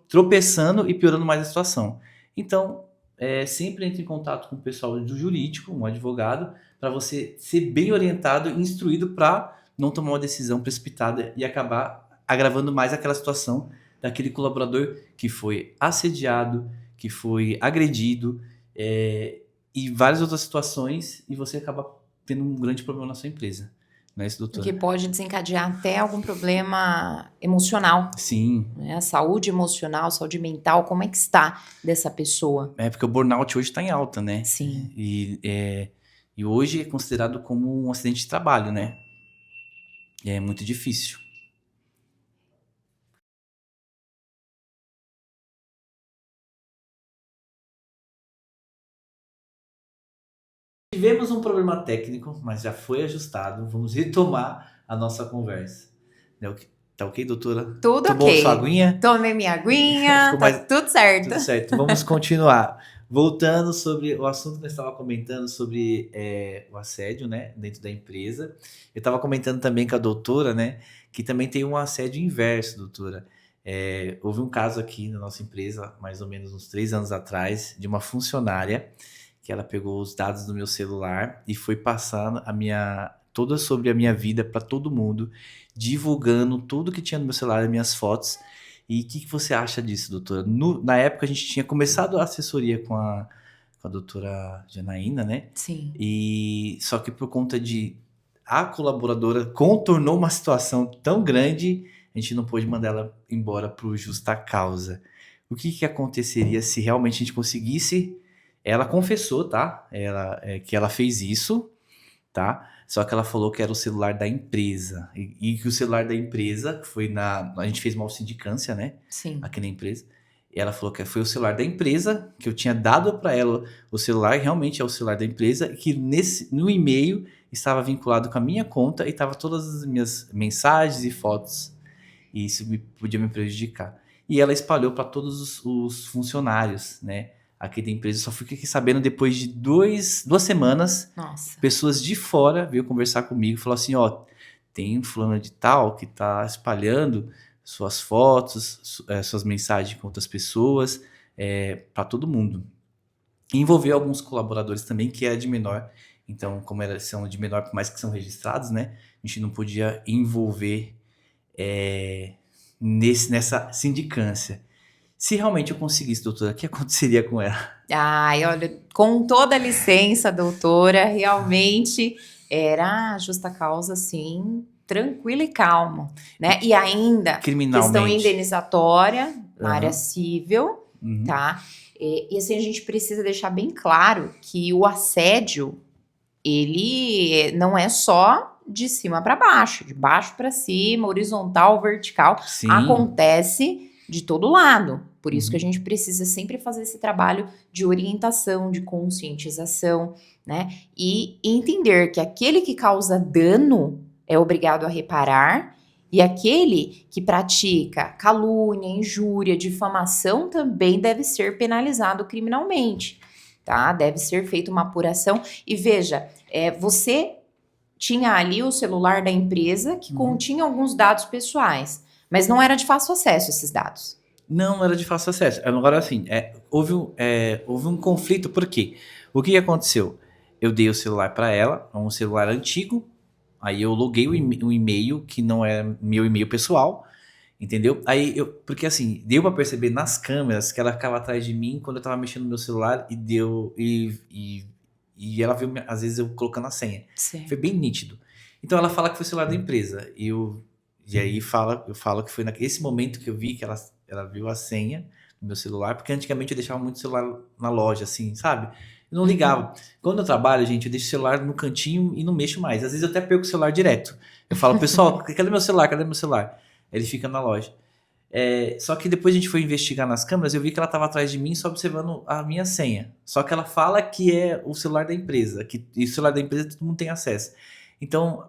Speaker 1: tropeçando e piorando mais a situação. Então, sempre entre em contato com o pessoal do jurídico, um advogado, para você ser bem orientado e instruído para não tomar uma decisão precipitada e acabar agravando mais aquela situação daquele colaborador que foi assediado, que foi agredido, e várias outras situações, e você acaba tendo um grande problema na sua empresa. Não é isso, doutora?
Speaker 2: Que pode desencadear até algum problema emocional.
Speaker 1: Sim.
Speaker 2: Né? Saúde emocional, saúde mental, como é que está dessa pessoa?
Speaker 1: Porque o burnout hoje está em alta, né?
Speaker 2: Sim.
Speaker 1: E hoje é considerado como um acidente de trabalho, né? É muito difícil. Tivemos um problema técnico, mas já foi ajustado. Vamos retomar a nossa conversa. Tá ok, doutora?
Speaker 2: Tudo
Speaker 1: Tomou
Speaker 2: ok.
Speaker 1: sua aguinha?
Speaker 2: Tomei minha aguinha, tá tudo certo.
Speaker 1: Tudo certo. Vamos continuar. Voltando sobre o assunto que eu estava comentando sobre o assédio, né, dentro da empresa. Eu estava comentando também com a doutora, né, que também tem um assédio inverso, doutora. Houve um caso aqui na nossa empresa, mais ou menos uns 3 anos atrás, de uma funcionária que ela pegou os dados do meu celular e foi passando toda sobre a minha vida para todo mundo, divulgando tudo que tinha no meu celular, as minhas fotos. E o que você acha disso, doutora? Na época a gente tinha começado a assessoria com a doutora Janaína, né?
Speaker 2: Sim.
Speaker 1: E só que por conta de a colaboradora contornou uma situação tão grande, a gente não pôde mandar ela embora por justa causa. O que aconteceria se realmente a gente conseguisse? Ela confessou, tá? Que ela fez isso, tá? Só que ela falou que era o celular da empresa. E que o celular da empresa, que foi a gente fez uma auxindicância, né?
Speaker 2: Sim.
Speaker 1: Aqui na empresa. E ela falou que foi o celular da empresa, que eu tinha dado para ela o celular, realmente é o celular da empresa, e que no e-mail estava vinculado com a minha conta e estava todas as minhas mensagens e fotos. E isso podia me prejudicar. E ela espalhou para todos os funcionários, né? Aqui da empresa. Eu só fiquei sabendo depois de 2 semanas.
Speaker 2: Nossa.
Speaker 1: Pessoas de fora veio conversar comigo e falou assim, tem um fulano de tal que tá espalhando suas fotos, suas mensagens com outras pessoas, para todo mundo. E envolveu alguns colaboradores também que era de menor. Então, como são de menor, por mais que são registrados, né? A gente não podia envolver nessa sindicância. Se realmente eu conseguisse, doutora, o que aconteceria com ela?
Speaker 2: Ai, olha, com toda a licença, doutora, realmente era justa causa, sim, tranquila e calma, né? E ainda, questão indenizatória na área civil, tá? E assim, a gente precisa deixar bem claro que o assédio, ele não é só de cima para baixo, de baixo para cima, horizontal, vertical.
Speaker 1: Sim.
Speaker 2: Acontece de todo lado. Por isso que a gente precisa sempre fazer esse trabalho de orientação, de conscientização, né? E entender que aquele que causa dano é obrigado a reparar e aquele que pratica calúnia, injúria, difamação também deve ser penalizado criminalmente. tá? Deve ser feita uma apuração. E veja, você tinha ali o celular da empresa que continha alguns dados pessoais, mas não era de fácil acesso esses dados.
Speaker 1: Não era de fácil acesso. Agora, assim, houve um conflito, por quê? O que aconteceu? Eu dei o celular para ela, um celular antigo, aí eu loguei um e-mail que não é meu e-mail pessoal, entendeu? Porque assim, deu para perceber nas câmeras que ela ficava atrás de mim quando eu tava mexendo no meu celular e ela viu, às vezes, eu colocando a senha.
Speaker 2: Sim.
Speaker 1: Foi bem nítido. Então ela fala que foi o celular da empresa. E aí eu falo que foi nesse momento que eu vi que ela viu a senha do meu celular, porque antigamente eu deixava muito o celular na loja, assim, sabe? Eu não ligava. Quando eu trabalho, gente, eu deixo o celular no cantinho e não mexo mais. Às vezes eu até perco o celular direto. Eu falo, pessoal, cadê meu celular? Cadê meu celular? Ele fica na loja. Só que depois a gente foi investigar nas câmeras, eu vi que ela estava atrás de mim só observando a minha senha. Só que ela fala que é o celular da empresa, e o celular da empresa todo mundo tem acesso. Então,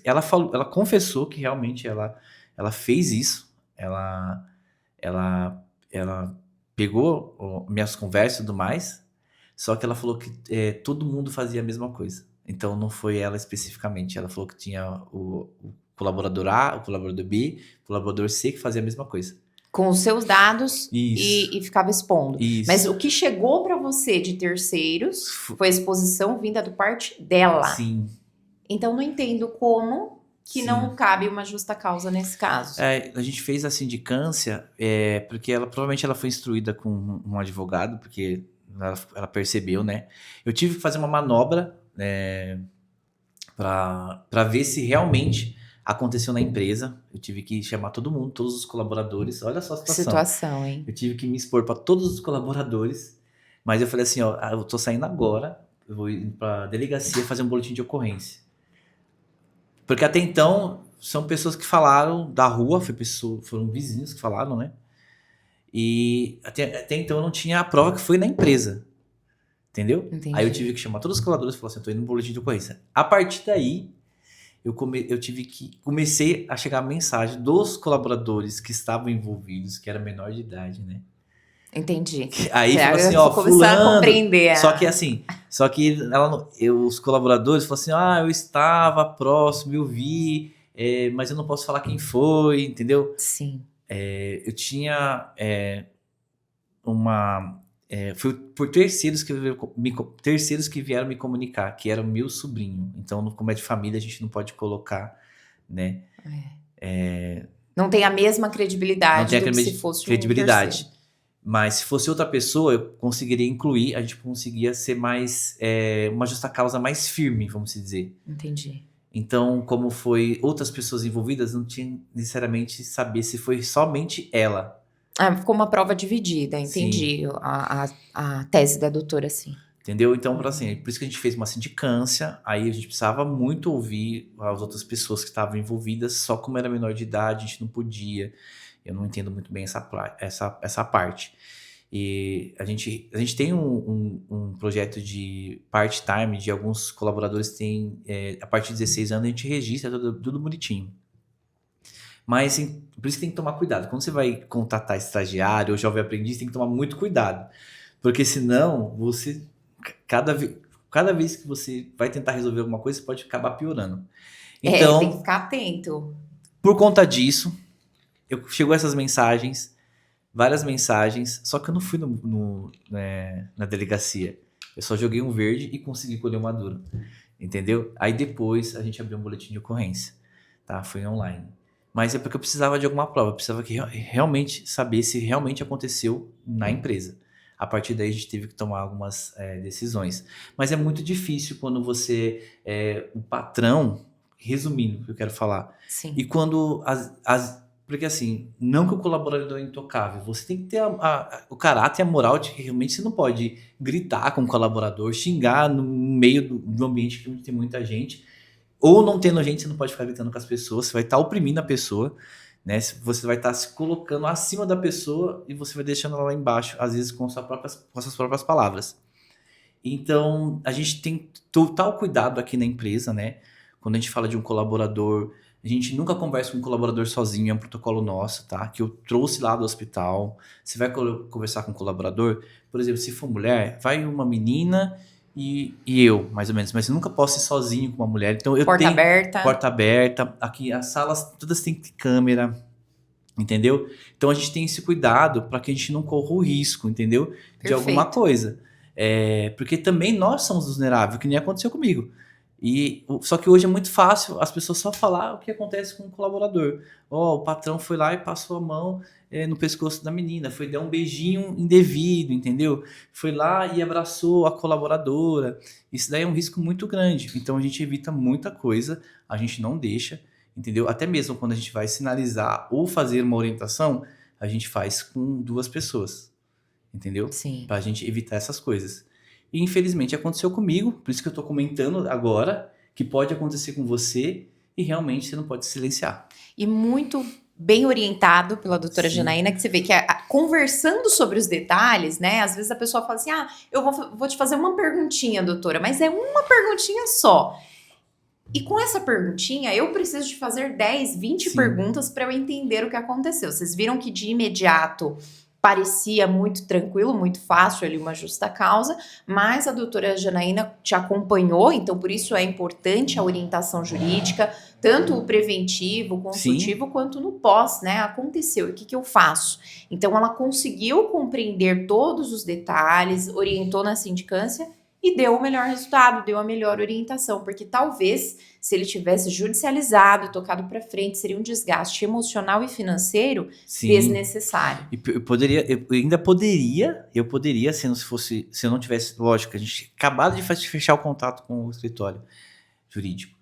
Speaker 1: ela confessou que realmente ela fez isso. Ela pegou minhas conversas e tudo mais, só que ela falou que todo mundo fazia a mesma coisa. Então não foi ela especificamente. Ela falou que tinha o colaborador A, o colaborador B, o colaborador C que fazia a mesma coisa.
Speaker 2: Com os seus dados
Speaker 1: Isso.
Speaker 2: e ficava expondo.
Speaker 1: Isso.
Speaker 2: Mas o que chegou para você de terceiros foi a exposição vinda do parte dela.
Speaker 1: Sim.
Speaker 2: Então não entendo como que
Speaker 1: Sim.
Speaker 2: não cabe uma justa causa nesse caso.
Speaker 1: A gente fez a sindicância porque provavelmente ela foi instruída com um advogado, porque ela percebeu, né? Eu tive que fazer uma manobra para ver se realmente aconteceu na empresa. Eu tive que chamar todo mundo, todos os colaboradores. Olha só a
Speaker 2: situação, hein?
Speaker 1: Eu tive que me expor para todos os colaboradores, mas eu falei assim, ó, eu tô saindo agora, eu vou ir para delegacia fazer um boletim de ocorrência. Porque até então são pessoas que falaram da rua, foram vizinhos que falaram, né? E até então eu não tinha a prova que foi na empresa. Entendeu?
Speaker 2: Entendi.
Speaker 1: Aí eu tive que chamar todos os colaboradores e falar assim, eu tô indo no boletim de ocorrência. A partir daí, eu comecei a chegar a mensagem dos colaboradores que estavam envolvidos, que era menor de idade, né?
Speaker 2: Entendi.
Speaker 1: Aí falou assim, ó,
Speaker 2: começar a compreender.
Speaker 1: Só que os colaboradores falaram assim, eu estava próximo, eu vi, mas eu não posso falar quem foi, entendeu?
Speaker 2: Sim.
Speaker 1: Eu tinha foi por terceiros que vieram me comunicar, que era o meu sobrinho. Então, como é de família, a gente não pode colocar, né?
Speaker 2: Não tem a mesma credibilidade
Speaker 1: do que
Speaker 2: se fosse
Speaker 1: credibilidade.
Speaker 2: Um terceiro.
Speaker 1: Mas se fosse outra pessoa, eu conseguiria incluir, a gente conseguia ser mais, uma justa causa mais firme, vamos dizer.
Speaker 2: Entendi.
Speaker 1: Então, como foi outras pessoas envolvidas, não tinha necessariamente saber se foi somente ela.
Speaker 2: Ficou uma prova dividida, entendi. A tese da doutora, sim.
Speaker 1: Entendeu? Então, por isso que a gente fez uma sindicância, aí a gente precisava muito ouvir as outras pessoas que estavam envolvidas, só como era menor de idade, a gente não podia. Eu não entendo muito bem essa parte. E a gente tem um projeto de part-time, de alguns colaboradores que têm, a partir de 16 anos, a gente registra tudo bonitinho. Mas, assim, por isso que tem que tomar cuidado. Quando você vai contratar estagiário ou jovem aprendiz, tem que tomar muito cuidado. Porque senão, você, cada vez que você vai tentar resolver alguma coisa, você pode acabar piorando. Então,
Speaker 2: tem que ficar atento.
Speaker 1: Por conta disso, chegou essas mensagens, várias mensagens, só que eu não fui na delegacia. Eu só joguei um verde e consegui colher uma dura. Entendeu? Aí depois a gente abriu um boletim de ocorrência. Tá? Foi online. Mas é porque eu precisava de alguma prova. Eu precisava realmente saber se realmente aconteceu na empresa. A partir daí a gente teve que tomar algumas decisões. Mas é muito difícil quando você o patrão, resumindo o que eu quero falar.
Speaker 2: Sim.
Speaker 1: E quando porque assim, não que o colaborador é intocável, você tem que ter o caráter e a moral de que realmente você não pode gritar com o colaborador, xingar no meio do ambiente onde tem muita gente, ou não tendo gente, você não pode ficar gritando com as pessoas, você vai estar oprimindo a pessoa, né? Você vai estar se colocando acima da pessoa e você vai deixando ela lá embaixo, às vezes com as suas próprias palavras. Então, a gente tem total cuidado aqui na empresa, né? quando a gente fala de um colaborador, a gente nunca conversa com um colaborador sozinho, é um protocolo nosso, tá? Que eu trouxe lá do hospital. Você vai conversar com um colaborador, por exemplo, se for mulher, vai uma menina e eu, mais ou menos. Mas eu nunca posso ir sozinho com uma mulher. Então eu
Speaker 2: Porta aberta.
Speaker 1: Porta aberta. Aqui as salas todas têm que ter câmera, entendeu? Então a gente tem esse cuidado para que a gente não corra o risco, entendeu? De alguma coisa. Porque também nós somos vulneráveis, que nem aconteceu comigo. Só que hoje é muito fácil as pessoas só falar o que acontece com o colaborador. O patrão foi lá e passou a mão no pescoço da menina, deu um beijinho indevido, entendeu? Foi lá e abraçou a colaboradora. Isso daí é um risco muito grande. Então a gente evita muita coisa, a gente não deixa, entendeu? Até mesmo quando a gente vai sinalizar ou fazer uma orientação, a gente faz com 2 pessoas, entendeu?
Speaker 2: Sim.
Speaker 1: Pra gente evitar essas coisas. E infelizmente aconteceu comigo, por isso que eu tô comentando agora, que pode acontecer com você e realmente você não pode silenciar.
Speaker 2: E muito bem orientado pela doutora Janaína, que você vê que conversando sobre os detalhes, né? Às vezes a pessoa fala assim, eu vou te fazer uma perguntinha, doutora, mas é uma perguntinha só. E com essa perguntinha, eu preciso de fazer 10, 20 perguntas para eu entender o que aconteceu. Vocês viram que de imediato parecia muito tranquilo, muito fácil ali, uma justa causa, mas a doutora Janaína te acompanhou, então por isso é importante a orientação jurídica, tanto o preventivo, o consultivo, quanto no pós, né? Aconteceu, e o que eu faço? Então ela conseguiu compreender todos os detalhes, orientou na sindicância e deu o melhor resultado, deu a melhor orientação, porque talvez se ele tivesse judicializado, tocado para frente, seria um desgaste emocional e financeiro desnecessário.
Speaker 1: Eu poderia, se eu não tivesse, lógico, a gente acabado de fechar o contato com o escritório jurídico.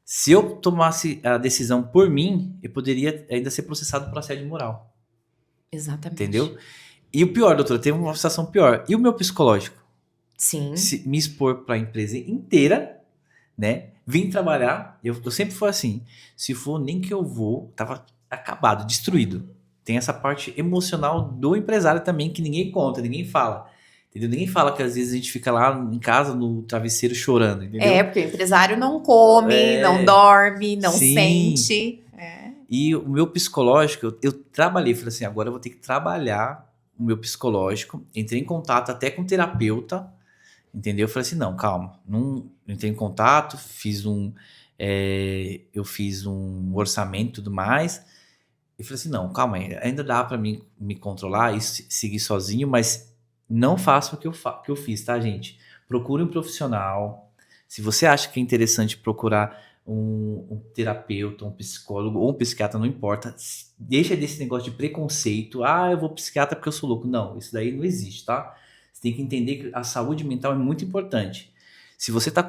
Speaker 1: Se eu tomasse a decisão por mim, eu poderia ainda ser processado por assédio moral.
Speaker 2: Exatamente.
Speaker 1: Entendeu? E o pior, doutora, teve uma situação pior. E o meu psicológico?
Speaker 2: Sim.
Speaker 1: Me expor para a empresa inteira, né? Vim trabalhar, eu sempre fui assim, se for nem que eu vou, tava acabado, destruído. Tem essa parte emocional do empresário também que ninguém conta, ninguém fala. Entendeu? Ninguém fala que às vezes a gente fica lá em casa no travesseiro chorando, entendeu?
Speaker 2: Porque o empresário não come, não dorme, não sente.
Speaker 1: E o meu psicológico, eu trabalhei, falei assim, agora eu vou ter que trabalhar o meu psicológico. Entrei em contato até com um terapeuta, entendeu? Eu falei assim, não, calma. Não entrei em contato, eu fiz um orçamento e tudo mais. E falei assim, não, calma aí, ainda dá pra mim me controlar e seguir sozinho, mas não faça o que eu fiz, tá, gente? Procure um profissional. Se você acha que é interessante procurar um terapeuta, um psicólogo ou um psiquiatra, não importa. Deixa desse negócio de preconceito. Eu vou psiquiatra porque eu sou louco. Não, isso daí não existe, tá? Você tem que entender que a saúde mental é muito importante. Se você está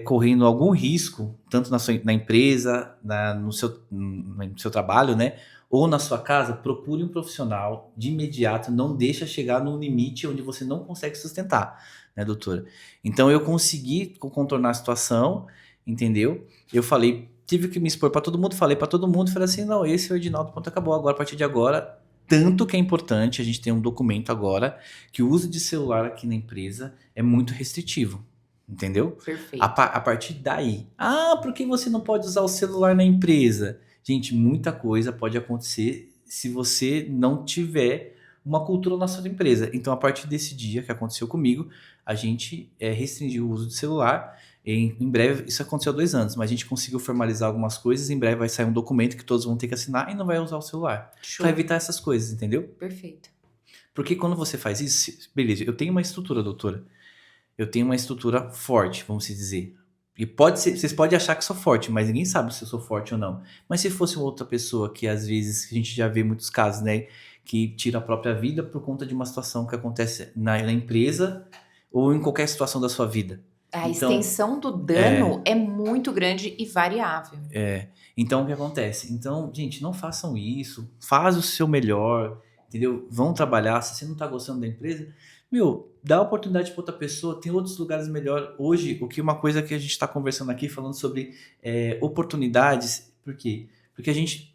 Speaker 1: correndo algum risco, tanto na empresa, no seu trabalho, né? Ou na sua casa, procure um profissional de imediato. Não deixa chegar num limite onde você não consegue sustentar, né, doutora? Então, eu consegui contornar a situação, entendeu? Eu tive que me expor para todo mundo, falei assim, não, esse é o Edinaldo, ponto, acabou. Agora, a partir de agora, tanto que é importante, a gente tem um documento agora, que o uso de celular aqui na empresa é muito restritivo, entendeu?
Speaker 2: Perfeito.
Speaker 1: A partir daí, por que você não pode usar o celular na empresa? Gente, muita coisa pode acontecer se você não tiver uma cultura na sua empresa. Então, a partir desse dia que aconteceu comigo, a gente restringiu o uso do celular. Em breve, isso aconteceu há 2 anos, mas a gente conseguiu formalizar algumas coisas. Em breve vai sair um documento que todos vão ter que assinar e não vai usar o celular. Para evitar essas coisas, entendeu?
Speaker 2: Perfeito.
Speaker 1: Porque quando você faz isso, beleza, eu tenho uma estrutura, doutora. Eu tenho uma estrutura forte, vamos dizer. E vocês podem achar que sou forte, mas ninguém sabe se eu sou forte ou não. Mas se fosse uma outra pessoa que às vezes, a gente já vê muitos casos, né? Que tira a própria vida por conta de uma situação que acontece na empresa ou em qualquer situação da sua vida.
Speaker 2: A extensão do dano é muito grande e variável.
Speaker 1: Então, o que acontece? Então, gente, não façam isso. Faz o seu melhor, entendeu? Vão trabalhar. Se você não tá gostando da empresa, dá oportunidade para outra pessoa. Tem outros lugares melhor. Hoje, uma coisa que a gente está conversando aqui, falando sobre oportunidades. Por quê? Porque a gente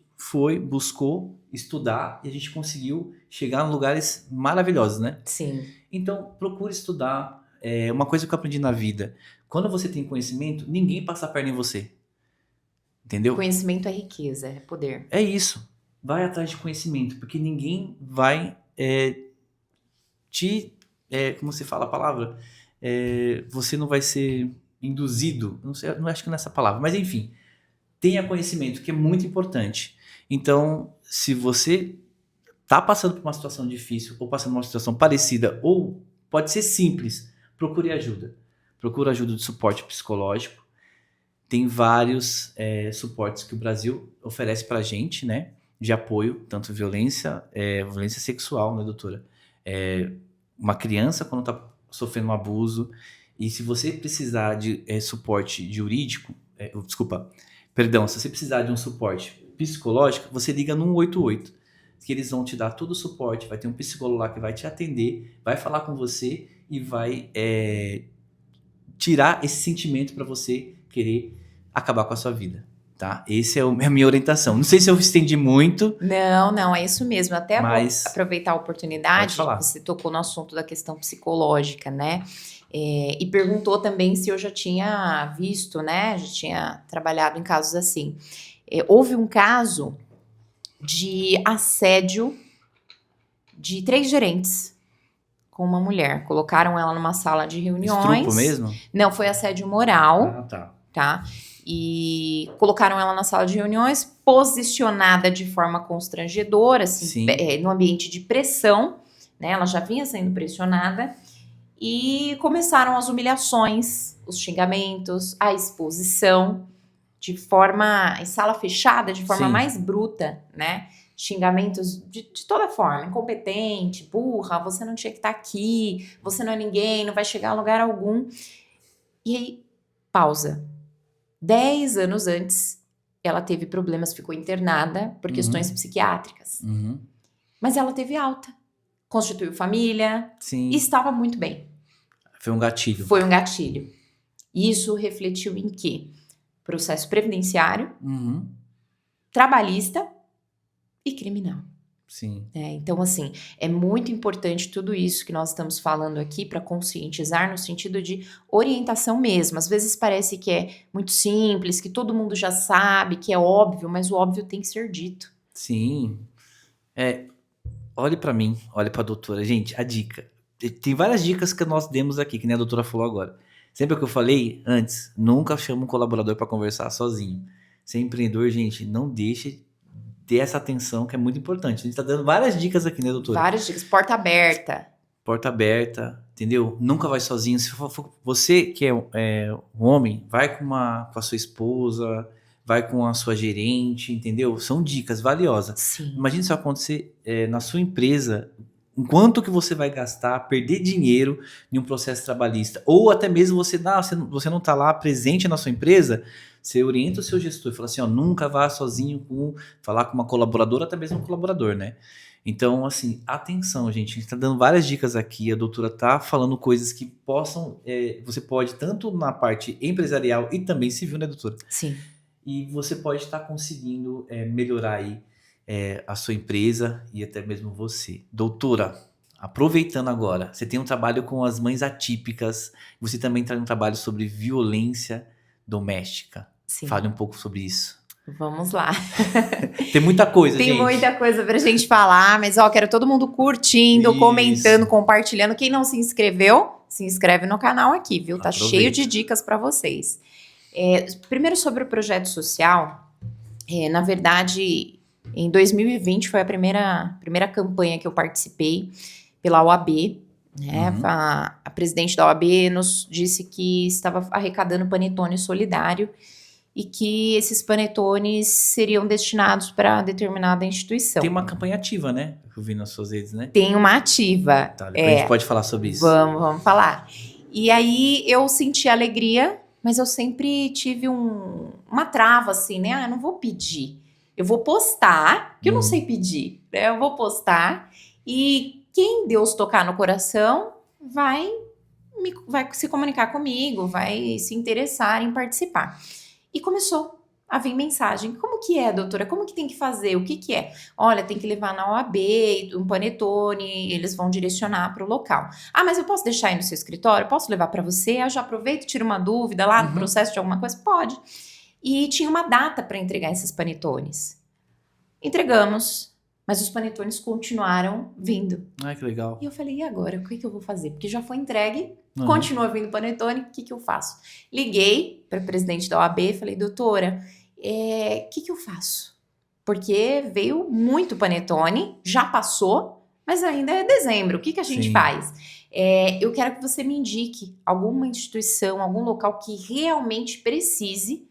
Speaker 1: buscou estudar e a gente conseguiu chegar em lugares maravilhosos, né?
Speaker 2: Sim.
Speaker 1: Então, procure estudar. Uma coisa que eu aprendi na vida, quando você tem conhecimento, ninguém passa a perna em você. Entendeu?
Speaker 2: Conhecimento é riqueza, é poder.
Speaker 1: É isso. Vai atrás de conhecimento, porque ninguém vai como se fala a palavra? Você não vai ser induzido, não sei, não acho que nessa palavra, mas enfim, tenha conhecimento, que é muito importante. Então, se você tá passando por uma situação difícil, ou passando por uma situação parecida, ou pode ser simples, procure ajuda. Procure ajuda de suporte psicológico. Tem vários suportes que o Brasil oferece pra gente, né? De apoio, tanto violência sexual, né, doutora? Uma criança quando tá sofrendo um abuso, e se você precisar de suporte jurídico, se você precisar de um suporte psicológico, você liga no 188, que eles vão te dar todo o suporte, vai ter um psicólogo lá que vai te atender, vai falar com você e vai tirar esse sentimento para você querer acabar com a sua vida, tá? Essa é a minha orientação. Não sei se eu estendi muito.
Speaker 2: Não, é isso mesmo. Até
Speaker 1: mas
Speaker 2: vou aproveitar a oportunidade,
Speaker 1: pode falar.
Speaker 2: você tocou no assunto da questão psicológica, né? E perguntou também se eu já tinha visto, né? Já tinha trabalhado em casos assim. Houve um caso de assédio de 3 gerentes com uma mulher. Colocaram ela numa sala de reuniões.
Speaker 1: Estrupo mesmo?
Speaker 2: Não, foi assédio moral.
Speaker 1: Tá.
Speaker 2: E colocaram ela na sala de reuniões, posicionada de forma constrangedora, assim, no ambiente de pressão, né? Ela já vinha sendo pressionada. E começaram as humilhações, os xingamentos, a exposição, de forma, em sala fechada, de forma mais bruta, né? Xingamentos de toda forma, incompetente, burra, você não tinha que estar aqui, você não é ninguém, não vai chegar a lugar algum. E aí, pausa. 10 anos antes, ela teve problemas, ficou internada por questões psiquiátricas. Mas ela teve alta, constituiu família, e estava muito bem.
Speaker 1: Foi um gatilho.
Speaker 2: Foi um gatilho. Isso refletiu em quê? Processo previdenciário, trabalhista e criminal.
Speaker 1: Sim.
Speaker 2: Então, assim, é muito importante tudo isso que nós estamos falando aqui para conscientizar no sentido de orientação mesmo. Às vezes parece que é muito simples, que todo mundo já sabe, que é óbvio, mas o óbvio tem que ser dito.
Speaker 1: Sim. Olhe para mim, olhe para a doutora. Gente, a dica. Tem várias dicas que nós demos aqui, que nem a doutora falou agora. Sempre que eu falei antes, nunca chama um colaborador para conversar sozinho. Ser empreendedor, gente, não deixe ter essa atenção, que é muito importante. A gente tá dando várias dicas aqui, né, doutora?
Speaker 2: Várias dicas. Porta aberta.
Speaker 1: Porta aberta, entendeu? Nunca vai sozinho. Se for você que é um homem, vai com a sua esposa, vai com a sua gerente, entendeu? São dicas valiosas.
Speaker 2: Sim.
Speaker 1: Imagina isso acontecer na sua empresa. Quanto que você vai gastar, perder dinheiro em um processo trabalhista? Ou até mesmo você não está lá presente na sua empresa, você orienta o seu gestor e fala assim, nunca vá sozinho falar com uma colaboradora, até mesmo um colaborador, né? Então, assim, atenção, gente. A gente está dando várias dicas aqui, a doutora está falando coisas que possam... você pode, tanto na parte empresarial e também civil, né, doutora?
Speaker 2: Sim.
Speaker 1: E você pode estar conseguindo melhorar aí a sua empresa e até mesmo você. Doutora, aproveitando agora, você tem um trabalho com as mães atípicas, você também tem um trabalho sobre violência doméstica.
Speaker 2: Sim.
Speaker 1: Fale um pouco sobre isso.
Speaker 2: Vamos lá.
Speaker 1: Tem muita coisa, gente.
Speaker 2: Tem muita coisa pra gente falar, mas quero todo mundo curtindo,
Speaker 1: Isso.
Speaker 2: Comentando, compartilhando. Quem não se inscreveu, se inscreve no canal aqui, viu? Tá
Speaker 1: Aproveita.
Speaker 2: cheio de dicas pra vocês. Primeiro sobre o projeto social, na verdade, em 2020 foi a primeira campanha que eu participei pela OAB, né? A presidente da OAB nos disse que estava arrecadando panetone solidário e que esses panetones seriam destinados para determinada instituição.
Speaker 1: Tem uma campanha ativa, né? Eu vi nas suas redes, né?
Speaker 2: Tem uma ativa.
Speaker 1: Tá, depois a gente pode falar sobre isso.
Speaker 2: Vamos falar. E aí eu senti alegria, mas eu sempre tive uma trava assim, né? Eu não vou pedir. Eu vou postar, que eu não sei pedir, né? Eu vou postar e quem Deus tocar no coração vai se comunicar comigo, vai se interessar em participar. E começou a vir mensagem. Como que é, doutora? Como que tem que fazer? O que que é? Olha, tem que levar na OAB, um panetone, eles vão direcionar para o local. Ah, mas eu posso deixar aí no seu escritório? Posso levar para você? Eu já aproveito, tiro uma dúvida lá no processo de alguma coisa? Pode. e tinha uma data para entregar esses panetones. Entregamos, mas os panetones continuaram vindo.
Speaker 1: Ai, que legal.
Speaker 2: E eu falei, e agora? O que eu vou fazer? Porque já foi entregue,
Speaker 1: Uhum.
Speaker 2: continua vindo panetone, o que eu faço? Liguei para a presidente da OAB e falei, doutora, o que eu faço? Porque veio muito panetone, já passou, mas ainda é dezembro. O que a gente
Speaker 1: Sim.
Speaker 2: faz? Eu quero que você me indique alguma instituição, algum local que realmente precise,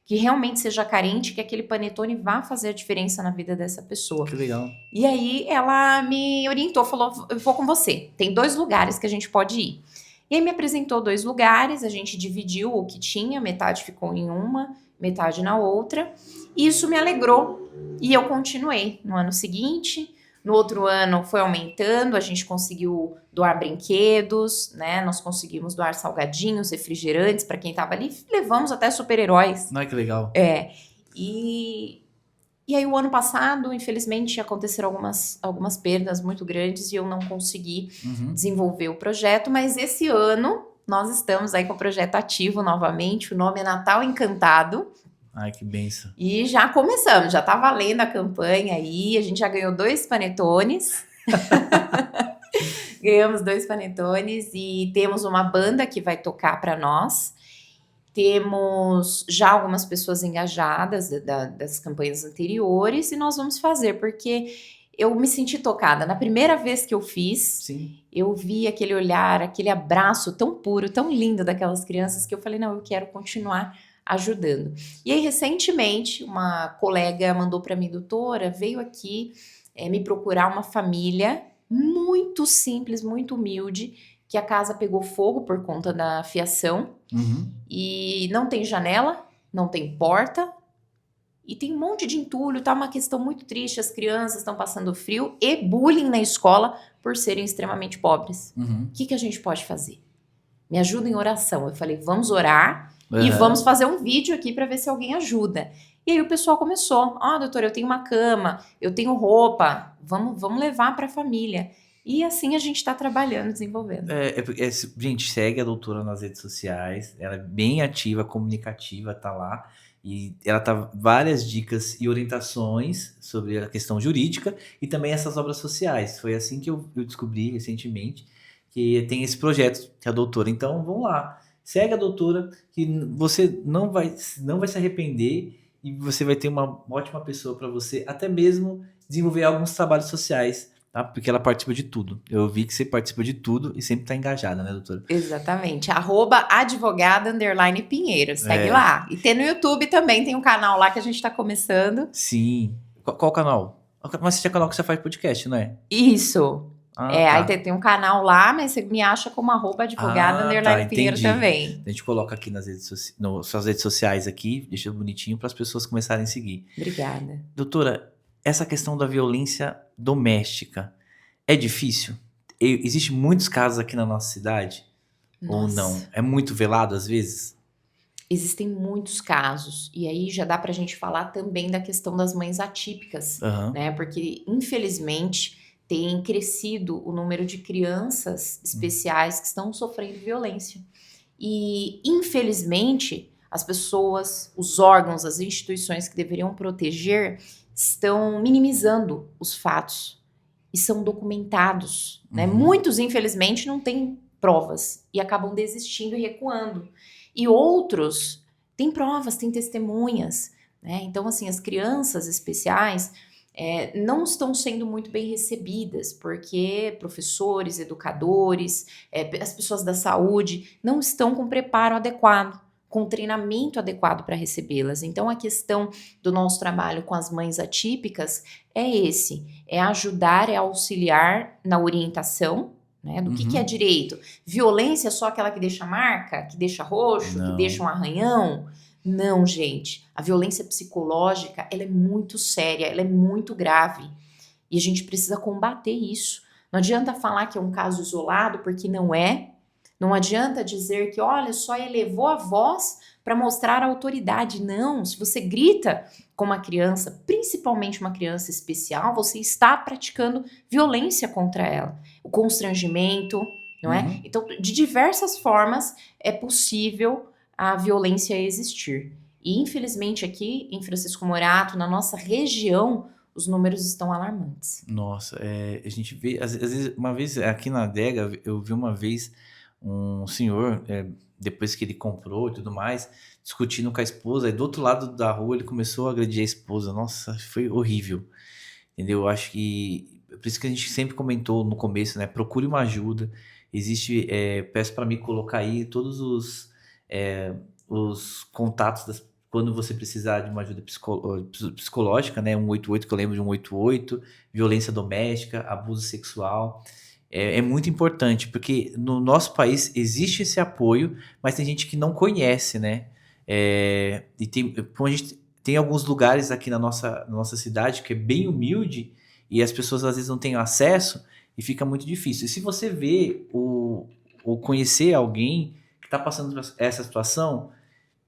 Speaker 2: que realmente seja carente, que aquele panetone vá fazer a diferença na vida dessa pessoa.
Speaker 1: Que legal.
Speaker 2: E aí ela me orientou, falou, eu vou com você. Tem 2 lugares que a gente pode ir. E aí me apresentou 2 lugares, a gente dividiu o que tinha, metade ficou em uma, metade na outra. E isso me alegrou. E eu continuei no ano seguinte. No outro ano foi aumentando, a gente conseguiu doar brinquedos, né? Nós conseguimos doar salgadinhos, refrigerantes para quem estava ali. Levamos até super-heróis.
Speaker 1: Ai, que legal.
Speaker 2: E aí o ano passado, infelizmente, aconteceram algumas perdas muito grandes e eu não consegui desenvolver o projeto. Mas esse ano nós estamos aí com o projeto ativo novamente. O nome é Natal Encantado.
Speaker 1: Ai, que benção.
Speaker 2: E já começamos, já tá valendo a campanha aí, a gente já ganhou 2 panetones. Ganhamos 2 panetones e temos uma banda que vai tocar para nós. Temos já algumas pessoas engajadas das campanhas anteriores e nós vamos fazer, porque eu me senti tocada. Na primeira vez que eu fiz,
Speaker 1: Sim.
Speaker 2: eu vi aquele olhar, aquele abraço tão puro, tão lindo daquelas crianças que eu falei, não, eu quero continuar ajudando. E aí, recentemente, uma colega mandou para mim, doutora, veio aqui me procurar uma família muito simples, muito humilde, que a casa pegou fogo por conta da fiação e não tem janela, não tem porta e tem um monte de entulho, tá uma questão muito triste, as crianças estão passando frio e bullying na escola por serem extremamente pobres. O que a gente pode fazer? Me ajuda em oração. Eu falei, vamos orar e vamos fazer um vídeo aqui para ver se alguém ajuda. E aí o pessoal começou, doutora, eu tenho uma cama, eu tenho roupa, vamos levar para a família. E assim a gente está trabalhando, desenvolvendo.
Speaker 1: Gente, segue a doutora nas redes sociais, ela é bem ativa, comunicativa, tá lá. E ela tá várias dicas e orientações sobre a questão jurídica e também essas obras sociais. Foi assim que eu descobri recentemente que tem esse projeto que é a doutora. Então, vamos lá. Segue a doutora, que você não vai se arrepender e você vai ter uma ótima pessoa para você, até mesmo desenvolver alguns trabalhos sociais, tá? Porque ela participa de tudo. Eu vi que você participa de tudo e sempre tá engajada, né, doutora?
Speaker 2: Exatamente. @advogada_Pinheiro. Segue lá. E tem no YouTube também, tem um canal lá que a gente tá começando.
Speaker 1: Sim. Qual canal? Mas você tinha canal que você faz podcast, não é?
Speaker 2: Isso.
Speaker 1: Tá.
Speaker 2: Aí tem um canal lá, mas você me acha como @advogada_Pinheiro também.
Speaker 1: A gente coloca aqui nas suas redes sociais aqui, deixa bonitinho para as pessoas começarem a seguir.
Speaker 2: Obrigada.
Speaker 1: Doutora, essa questão da violência doméstica é difícil? Existem muitos casos aqui na nossa cidade?
Speaker 2: Nossa.
Speaker 1: Ou não? É muito velado às vezes?
Speaker 2: Existem muitos casos. E aí já dá pra gente falar também da questão das mães atípicas, né? Porque, infelizmente, tem crescido o número de crianças especiais que estão sofrendo violência. E, infelizmente, as pessoas, os órgãos, as instituições que deveriam proteger estão minimizando os fatos e são documentados, né? Muitos, infelizmente, não têm provas e acabam desistindo e recuando. E outros têm provas, têm testemunhas, né? Então, assim, as crianças especiais não estão sendo muito bem recebidas, porque professores, educadores, as pessoas da saúde não estão com preparo adequado, com treinamento adequado para recebê-las. Então, a questão do nosso trabalho com as mães atípicas é ajudar, auxiliar na orientação, né, do que é direito. Violência é só aquela que deixa marca, que deixa roxo, que deixa um arranhão? Não, gente. A violência psicológica, ela é muito séria, ela é muito grave. E a gente precisa combater isso. Não adianta falar que é um caso isolado, porque não é. Não adianta dizer que, olha, só elevou a voz para mostrar a autoridade. Não, se você grita com uma criança, principalmente uma criança especial, você está praticando violência contra ela. O constrangimento, não é? Então, de diversas formas, é possível a violência existir. E, infelizmente, aqui em Francisco Morato, na nossa região, os números estão alarmantes.
Speaker 1: Nossa, a gente vê, às vezes, uma vez aqui na adega, eu vi uma vez um senhor, depois que ele comprou e tudo mais, discutindo com a esposa, e do outro lado da rua ele começou a agredir a esposa. Nossa, foi horrível, entendeu? Eu acho que, por isso que a gente sempre comentou no começo, né? Procure uma ajuda. Existe, peço para me colocar aí todos os contatos quando você precisar de uma ajuda psicológica, né? 188, que eu lembro de 188, violência doméstica, abuso sexual. É muito importante, porque no nosso país existe esse apoio, mas tem gente que não conhece, né? E como a gente tem alguns lugares aqui na nossa cidade que é bem humilde e as pessoas às vezes não têm acesso e fica muito difícil. E se você vê ou conhecer alguém que está passando por essa situação,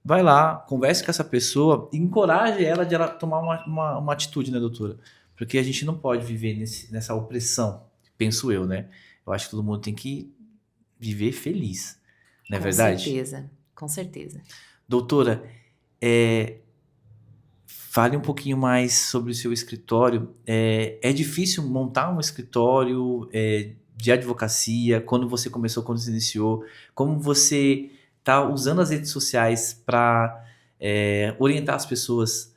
Speaker 1: vai lá, converse com essa pessoa e encoraje ela de ela tomar uma atitude, né, doutora? Porque a gente não pode viver nessa opressão, penso eu, né? Eu acho que todo mundo tem que viver feliz, não é verdade?
Speaker 2: Com certeza, com certeza.
Speaker 1: Doutora, fale um pouquinho mais sobre o seu escritório. É difícil montar um escritório de advocacia? Quando você começou, quando você iniciou? Como você está usando as redes sociais para orientar as pessoas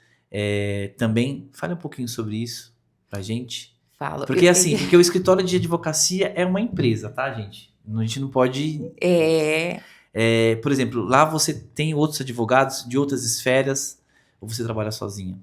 Speaker 1: também? Fale um pouquinho sobre isso pra gente.
Speaker 2: Falo.
Speaker 1: Porque porque o escritório de advocacia é uma empresa, tá, gente? A gente não pode... por exemplo, lá você tem outros advogados de outras esferas ou você trabalha sozinha?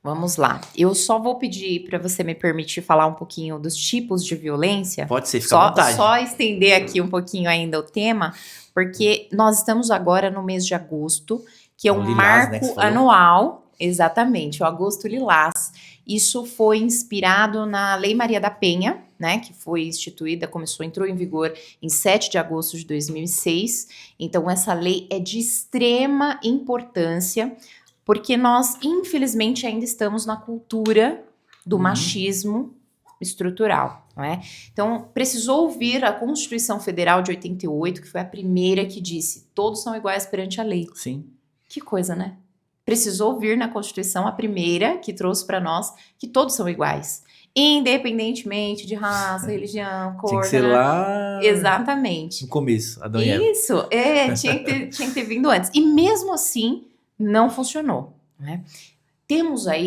Speaker 2: Vamos lá. Eu só vou pedir para você me permitir falar um pouquinho dos tipos de violência.
Speaker 1: Pode ser, fica à vontade.
Speaker 2: Só estender aqui um pouquinho ainda o tema, porque nós estamos agora no mês de agosto, que é um
Speaker 1: Lilás,
Speaker 2: marco anual, exatamente, o Agosto Lilás. Isso foi inspirado na Lei Maria da Penha, né, que foi instituída, entrou em vigor em 7 de agosto de 2006. Então, essa lei é de extrema importância, porque nós, infelizmente, ainda estamos na cultura do machismo estrutural, não é? Então, precisou vir a Constituição Federal de 88, que foi a primeira que disse: todos são iguais perante a lei.
Speaker 1: Sim.
Speaker 2: Que coisa, né? Precisou vir na Constituição a primeira que trouxe para nós que todos são iguais, independentemente de raça, religião, cor.
Speaker 1: Tinha que ser lá...
Speaker 2: Exatamente.
Speaker 1: No começo, Adão e Eva.
Speaker 2: Isso, tinha que ter vindo antes. E mesmo assim, não funcionou, né?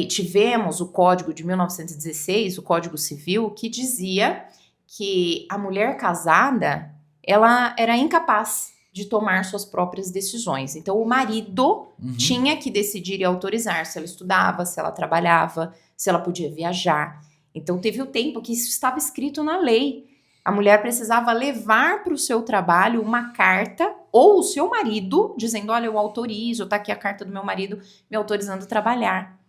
Speaker 2: Tivemos o Código de 1916, o Código Civil, que dizia que a mulher casada, ela era incapaz de tomar suas próprias decisões. Então, o marido tinha que decidir e autorizar se ela estudava, se ela trabalhava, se ela podia viajar. Então, teve o tempo que isso estava escrito na lei. A mulher precisava levar para o seu trabalho uma carta ou o seu marido dizendo: olha, eu autorizo, tá aqui a carta do meu marido me autorizando a trabalhar.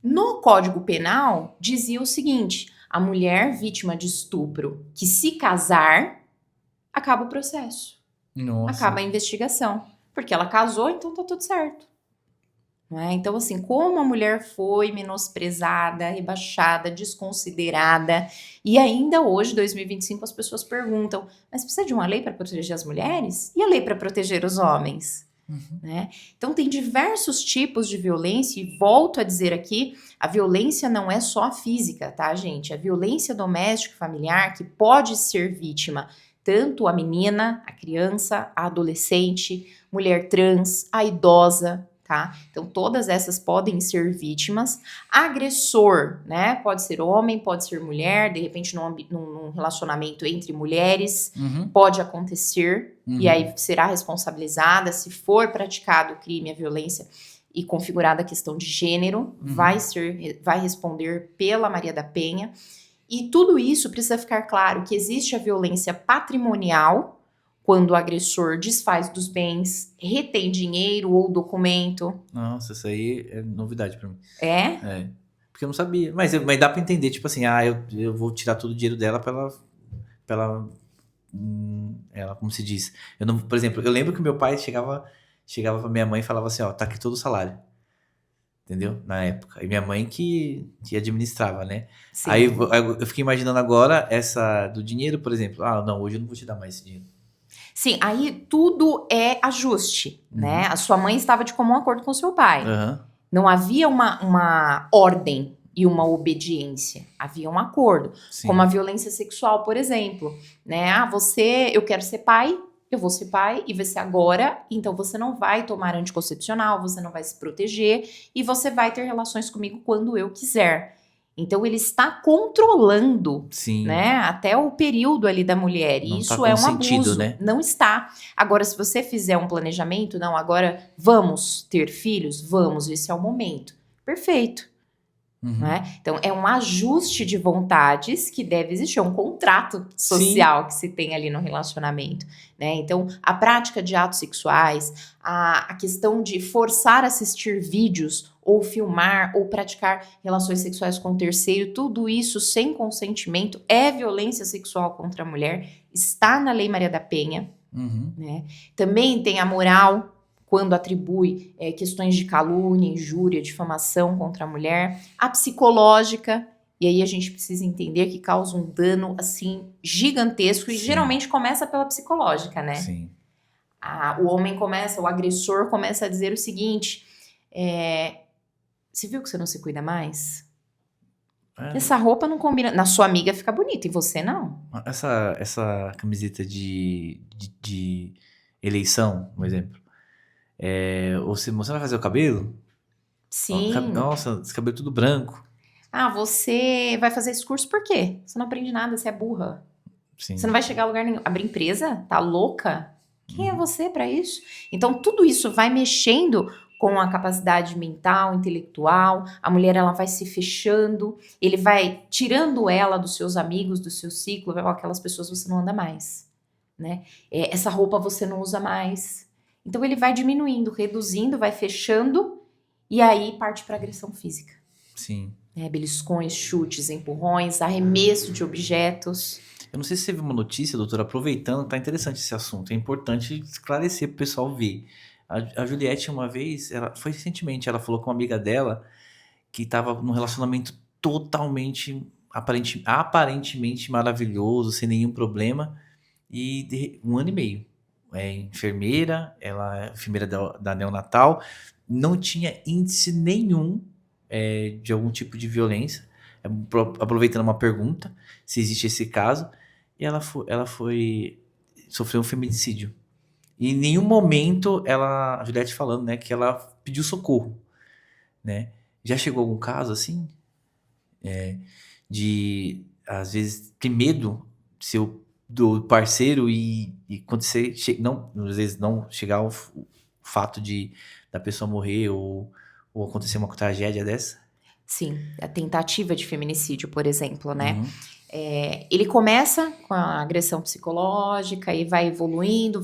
Speaker 2: No Código Penal, dizia o seguinte: a mulher vítima de estupro que se casar, acaba o processo.
Speaker 1: Nossa.
Speaker 2: Acaba a investigação. Porque ela casou, então tá tudo certo. Não é? Então, assim, como a mulher foi menosprezada, rebaixada, desconsiderada, e ainda hoje, 2025, as pessoas perguntam: mas precisa de uma lei para proteger as mulheres? E a lei para proteger os homens? Né? Então, tem diversos tipos de violência, e volto a dizer aqui, a violência não é só física, tá, gente? A violência doméstica e familiar, que pode ser vítima tanto a menina, a criança, a adolescente, mulher trans, a idosa, tá? Então, todas essas podem ser vítimas. Agressor, né? Pode ser homem, pode ser mulher, de repente num relacionamento entre mulheres, pode acontecer, e aí será responsabilizada. Se for praticado o crime, a violência e configurada a questão de gênero, vai responder pela Maria da Penha. E tudo isso precisa ficar claro que existe a violência patrimonial, quando o agressor desfaz dos bens, retém dinheiro ou documento.
Speaker 1: Nossa, isso aí é novidade pra mim.
Speaker 2: É?
Speaker 1: Porque eu não sabia. Mas dá pra entender, tipo assim, eu vou tirar todo o dinheiro dela pra ela, como se diz. Por exemplo, eu lembro que meu pai chegava pra minha mãe e falava assim: ó, tá aqui todo o salário. Entendeu? Na época. E minha mãe que administrava, né?
Speaker 2: Sim.
Speaker 1: Aí eu fiquei imaginando agora essa do dinheiro, por exemplo. Ah, não, hoje eu não vou te dar mais esse dinheiro.
Speaker 2: Sim, aí tudo é ajuste, né? A sua mãe estava de comum acordo com o seu pai. Não havia uma ordem e uma obediência. Havia um acordo.
Speaker 1: Sim.
Speaker 2: Como a violência sexual, por exemplo. Né? Eu quero ser pai, eu vou ser pai e vai ser agora, então você não vai tomar anticoncepcional, você não vai se proteger e você vai ter relações comigo quando eu quiser. Então ele está controlando,
Speaker 1: Sim.
Speaker 2: Né, até o período ali da mulher. E
Speaker 1: não
Speaker 2: isso
Speaker 1: tá
Speaker 2: é um
Speaker 1: consentido,
Speaker 2: abuso.
Speaker 1: Né?
Speaker 2: Não está. Agora, se você fizer um planejamento, não, agora vamos ter filhos? Vamos, esse é o momento. Perfeito. Né? Então, é um ajuste de vontades que deve existir, é um contrato social que se tem ali no relacionamento. Né? Então, a prática de atos sexuais, a questão de forçar a assistir vídeos ou filmar ou praticar relações sexuais com o terceiro, tudo isso sem consentimento é violência sexual contra a mulher, está na Lei Maria da Penha. Né? Também tem a moral, quando atribui questões de calúnia, injúria, difamação contra a mulher. A psicológica, e aí a gente precisa entender que causa um dano, assim, gigantesco, e geralmente começa pela psicológica, né?
Speaker 1: Sim.
Speaker 2: O agressor começa a dizer o seguinte, você viu que você não se cuida mais? Essa roupa não combina, na sua amiga fica bonita, e você não.
Speaker 1: Essa camiseta de eleição, por exemplo, você vai fazer o cabelo?
Speaker 2: Sim.
Speaker 1: Nossa, esse cabelo tudo branco.
Speaker 2: Você vai fazer esse curso por quê? Você não aprende nada, você é burra.
Speaker 1: Sim.
Speaker 2: Você não vai chegar a lugar nenhum. Abrir empresa? Tá louca? Quem é você para isso? Então, tudo isso vai mexendo com a capacidade mental, intelectual. A mulher, ela vai se fechando. Ele vai tirando ela dos seus amigos, do seu ciclo. Vai falar, aquelas pessoas você não anda mais. Né? Essa roupa você não usa mais. Então, ele vai diminuindo, reduzindo, vai fechando. E aí, parte para agressão física.
Speaker 1: Sim.
Speaker 2: Beliscões, chutes, empurrões, arremesso de objetos.
Speaker 1: Eu não sei se você viu uma notícia, doutora, aproveitando, tá interessante esse assunto. É importante esclarecer pro pessoal ver. A Juliette, uma vez, foi recentemente, ela falou com uma amiga dela que estava num relacionamento totalmente, aparentemente maravilhoso, sem nenhum problema, e 1 ano e meio. Enfermeira, ela é enfermeira da neonatal, não tinha índice nenhum de algum tipo de violência. Aproveitando uma pergunta, se existe esse caso, e ela sofreu um feminicídio. E em nenhum momento a Juliette falando, né, que ela pediu socorro, né? Já chegou algum caso assim? De, às vezes, ter medo do parceiro e acontecer, às vezes não chegar ao fato da pessoa morrer ou acontecer uma tragédia dessa?
Speaker 2: Sim, a tentativa de feminicídio, por exemplo, né? Ele começa com a agressão psicológica e vai evoluindo,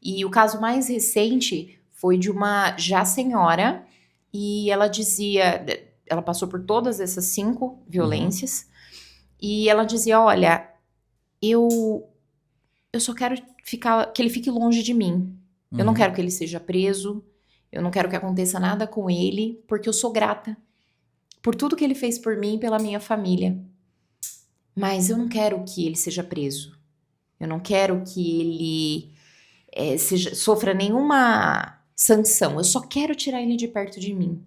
Speaker 2: e o caso mais recente foi de uma já senhora, e ela dizia, ela passou por todas essas 5 violências, e ela dizia, olha, eu só quero que ele fique longe de mim, eu não quero que ele seja preso, eu não quero que aconteça nada com ele, porque eu sou grata por tudo que ele fez por mim e pela minha família. Mas eu não quero que ele seja preso. Eu não quero que ele sofra nenhuma sanção. Eu só quero tirar ele de perto de mim.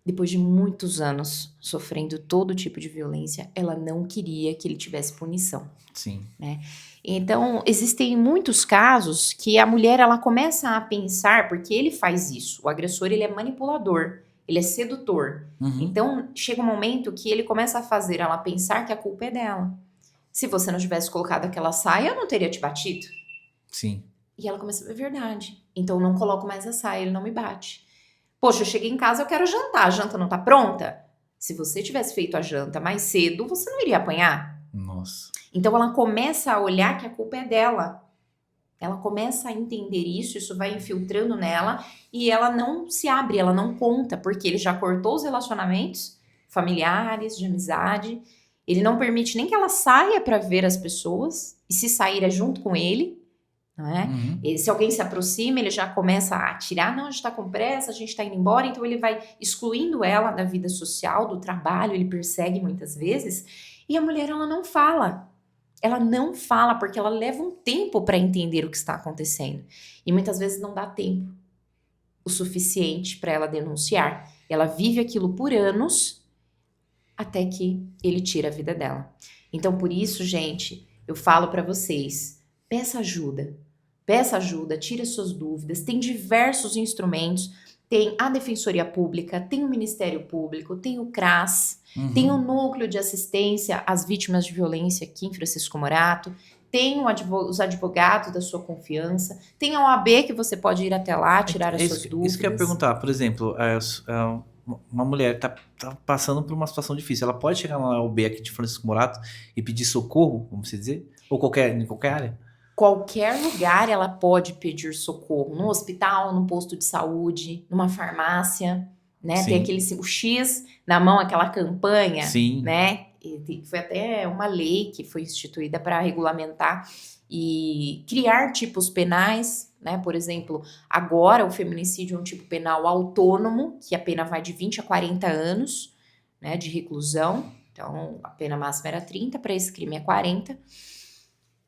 Speaker 2: Depois de muitos anos sofrendo todo tipo de violência, ela não queria que ele tivesse punição.
Speaker 1: Sim.
Speaker 2: Né? Então, existem muitos casos que a mulher ela começa a pensar, porque ele faz isso. O agressor ele é manipulador. Ele é sedutor. Então, chega um momento que ele começa a fazer ela pensar que a culpa é dela. Se você não tivesse colocado aquela saia, eu não teria te batido.
Speaker 1: Sim.
Speaker 2: E ela começa a ver verdade. Então, eu não coloco mais a saia, ele não me bate. Poxa, eu cheguei em casa, eu quero jantar. A janta não tá pronta? Se você tivesse feito a janta mais cedo, você não iria apanhar.
Speaker 1: Nossa.
Speaker 2: Então, ela começa a olhar que a culpa é dela. Ela começa a entender isso vai infiltrando nela e ela não se abre, ela não conta, porque ele já cortou os relacionamentos familiares, de amizade. Ele não permite nem que ela saia para ver as pessoas e se sair é junto com ele. Não é? E se alguém se aproxima, ele já começa a atirar, não, a gente tá com pressa, a gente tá indo embora, então ele vai excluindo ela da vida social, do trabalho, ele persegue muitas vezes, e a mulher ela não fala. ela não fala porque ela leva um tempo para entender o que está acontecendo. E muitas vezes não dá tempo o suficiente para ela denunciar. Ela vive aquilo por anos até que ele tira a vida dela. Então, por isso, gente, eu falo para vocês, peça ajuda, tire suas dúvidas, tem diversos instrumentos, tem a Defensoria Pública, tem o Ministério Público, tem o CRAS, tem o Núcleo de Assistência às Vítimas de Violência aqui em Francisco Morato, tem os advogados da sua confiança, tem a OAB que você pode ir até lá, tirar as suas dúvidas.
Speaker 1: Isso que eu ia perguntar, por exemplo, uma mulher tá passando por uma situação difícil, ela pode chegar na OAB aqui de Francisco Morato e pedir socorro, vamos dizer? Ou em qualquer área?
Speaker 2: Qualquer lugar ela pode pedir socorro, no hospital, no posto de saúde, numa farmácia, né?
Speaker 1: Sim.
Speaker 2: Tem o X na mão, aquela campanha,
Speaker 1: Sim.
Speaker 2: né? E foi até uma lei que foi instituída para regulamentar e criar tipos penais, né? Por exemplo, agora o feminicídio é um tipo penal autônomo, que a pena vai de 20 a 40 anos, né, de reclusão. Então, a pena máxima era 30, para esse crime é 40.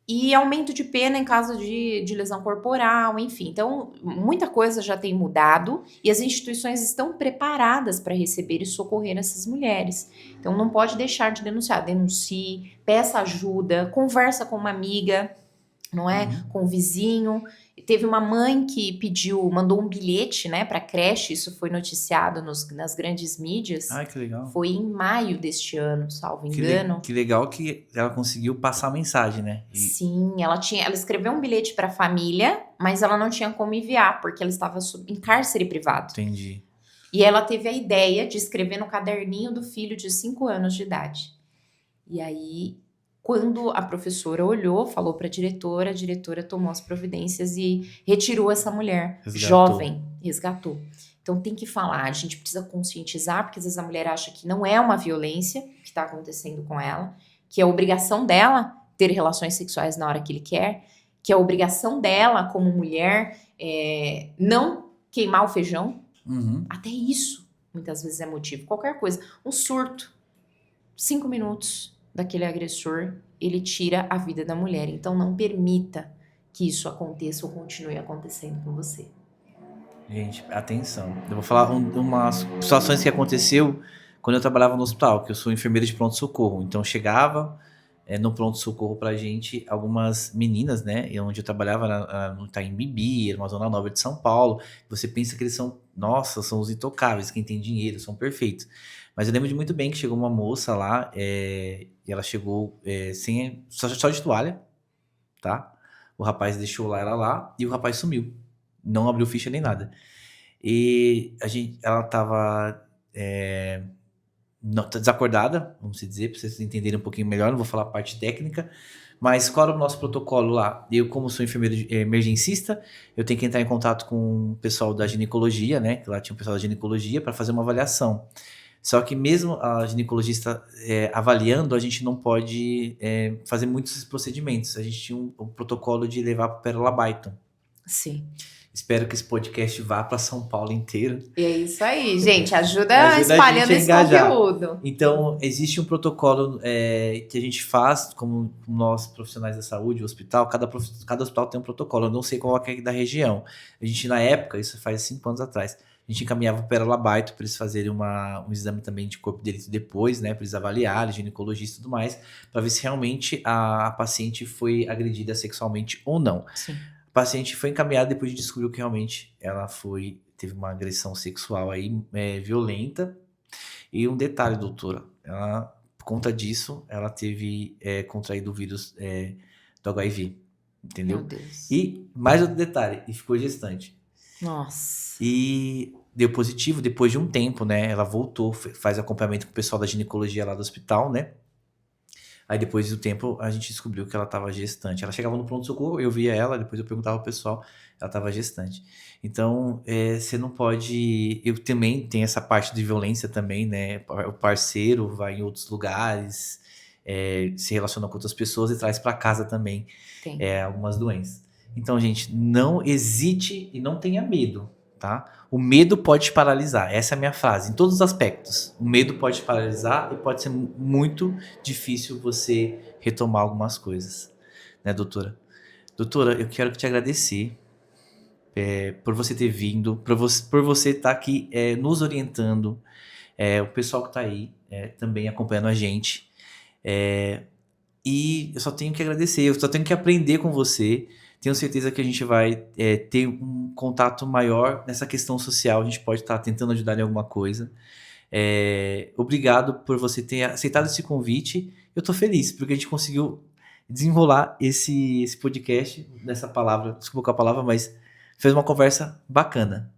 Speaker 2: E aumento de pena em caso de lesão corporal, enfim. Então, muita coisa já tem mudado e as instituições estão preparadas para receber e socorrer essas mulheres. Então, não pode deixar de denunciar. Denuncie, peça ajuda, conversa com uma amiga, não é? Com o vizinho. Teve uma mãe que mandou um bilhete, né, para creche, isso foi noticiado nas grandes mídias.
Speaker 1: Ai, que legal.
Speaker 2: Foi em maio deste ano, salvo engano.
Speaker 1: Que legal que ela conseguiu passar a mensagem, né?
Speaker 2: Sim, ela escreveu um bilhete para a família, mas ela não tinha como enviar, porque ela estava em cárcere privado.
Speaker 1: Entendi.
Speaker 2: E ela teve a ideia de escrever no caderninho do filho de 5 anos de idade. E aí, quando a professora olhou, falou para a diretora tomou as providências e retirou essa mulher jovem, resgatou. Então tem que falar, a gente precisa conscientizar, porque às vezes a mulher acha que não é uma violência que está acontecendo com ela, que é a obrigação dela ter relações sexuais na hora que ele quer, que é a obrigação dela como mulher não queimar o feijão. Até isso muitas vezes é motivo. Qualquer coisa, um surto, 5 minutos daquele agressor, ele tira a vida da mulher. Então não permita que isso aconteça ou continue acontecendo com você.
Speaker 1: Gente, atenção. Eu vou falar umas situações que aconteceu quando eu trabalhava no hospital, que eu sou enfermeira de pronto-socorro. Então chegava no pronto-socorro pra gente algumas meninas, né? Onde eu trabalhava no Itaim Bibi, era uma zona nobre de São Paulo. Você pensa que eles são, nossa, são os intocáveis, quem tem dinheiro, são perfeitos. Mas eu lembro de muito bem que chegou uma moça lá, e ela chegou só de toalha, tá? O rapaz deixou ela lá e o rapaz sumiu. Não abriu ficha nem nada. E ela tava desacordada, vamos dizer, para vocês entenderem um pouquinho melhor, não vou falar a parte técnica, mas qual era o nosso protocolo lá? Eu, como sou enfermeiro emergencista, eu tenho que entrar em contato com o pessoal da ginecologia, né? Que lá tinha o pessoal da ginecologia para fazer uma avaliação. Só que mesmo a ginecologista avaliando, a gente não pode fazer muitos procedimentos. A gente tinha um protocolo de levar para o Pérola Byton.
Speaker 2: Sim.
Speaker 1: Espero que esse podcast vá para São Paulo inteiro.
Speaker 2: E é isso aí, gente. Ajuda espalhando esse conteúdo.
Speaker 1: Então, existe um protocolo que a gente faz, como nós profissionais da saúde, o hospital, cada hospital tem um protocolo. Eu não sei qual é da região. A gente, na época, isso faz 5 anos atrás, a gente encaminhava para o Pérola Byton para eles fazerem um exame também de corpo de delito depois, né? Para eles avaliarem, ginecologista e tudo mais, para ver se realmente a paciente foi agredida sexualmente ou não.
Speaker 2: Sim.
Speaker 1: A paciente foi encaminhada depois de descobrir que realmente ela teve uma agressão sexual aí, violenta. E um detalhe, doutora, por conta disso, ela teve contraído o vírus do HIV, entendeu?
Speaker 2: Meu Deus.
Speaker 1: E mais outro detalhe, e ficou gestante.
Speaker 2: Nossa.
Speaker 1: E deu positivo depois de um tempo, né? Ela voltou, faz acompanhamento com o pessoal da ginecologia lá do hospital, né? Aí depois do tempo a gente descobriu que ela estava gestante. Ela chegava no pronto-socorro, eu via ela, depois eu perguntava ao pessoal, ela estava gestante. Então, você não pode... Eu também tenho essa parte de violência também, né? O parceiro vai em outros lugares, se relaciona com outras pessoas e traz para casa também algumas doenças. Então, gente, não hesite e não tenha medo, tá? O medo pode te paralisar, essa é a minha frase, em todos os aspectos. O medo pode te paralisar e pode ser muito difícil você retomar algumas coisas, né, doutora? Doutora, eu quero te agradecer por você ter vindo, por você estar aqui nos orientando, o pessoal que está aí também acompanhando a gente. E eu só tenho que agradecer, eu só tenho que aprender com você. Tenho certeza que a gente vai ter um contato maior nessa questão social. A gente pode estar tentando ajudar em alguma coisa. Obrigado por você ter aceitado esse convite. Eu estou feliz, porque a gente conseguiu desenrolar esse podcast dessa palavra. Desculpa a palavra, mas fez uma conversa bacana.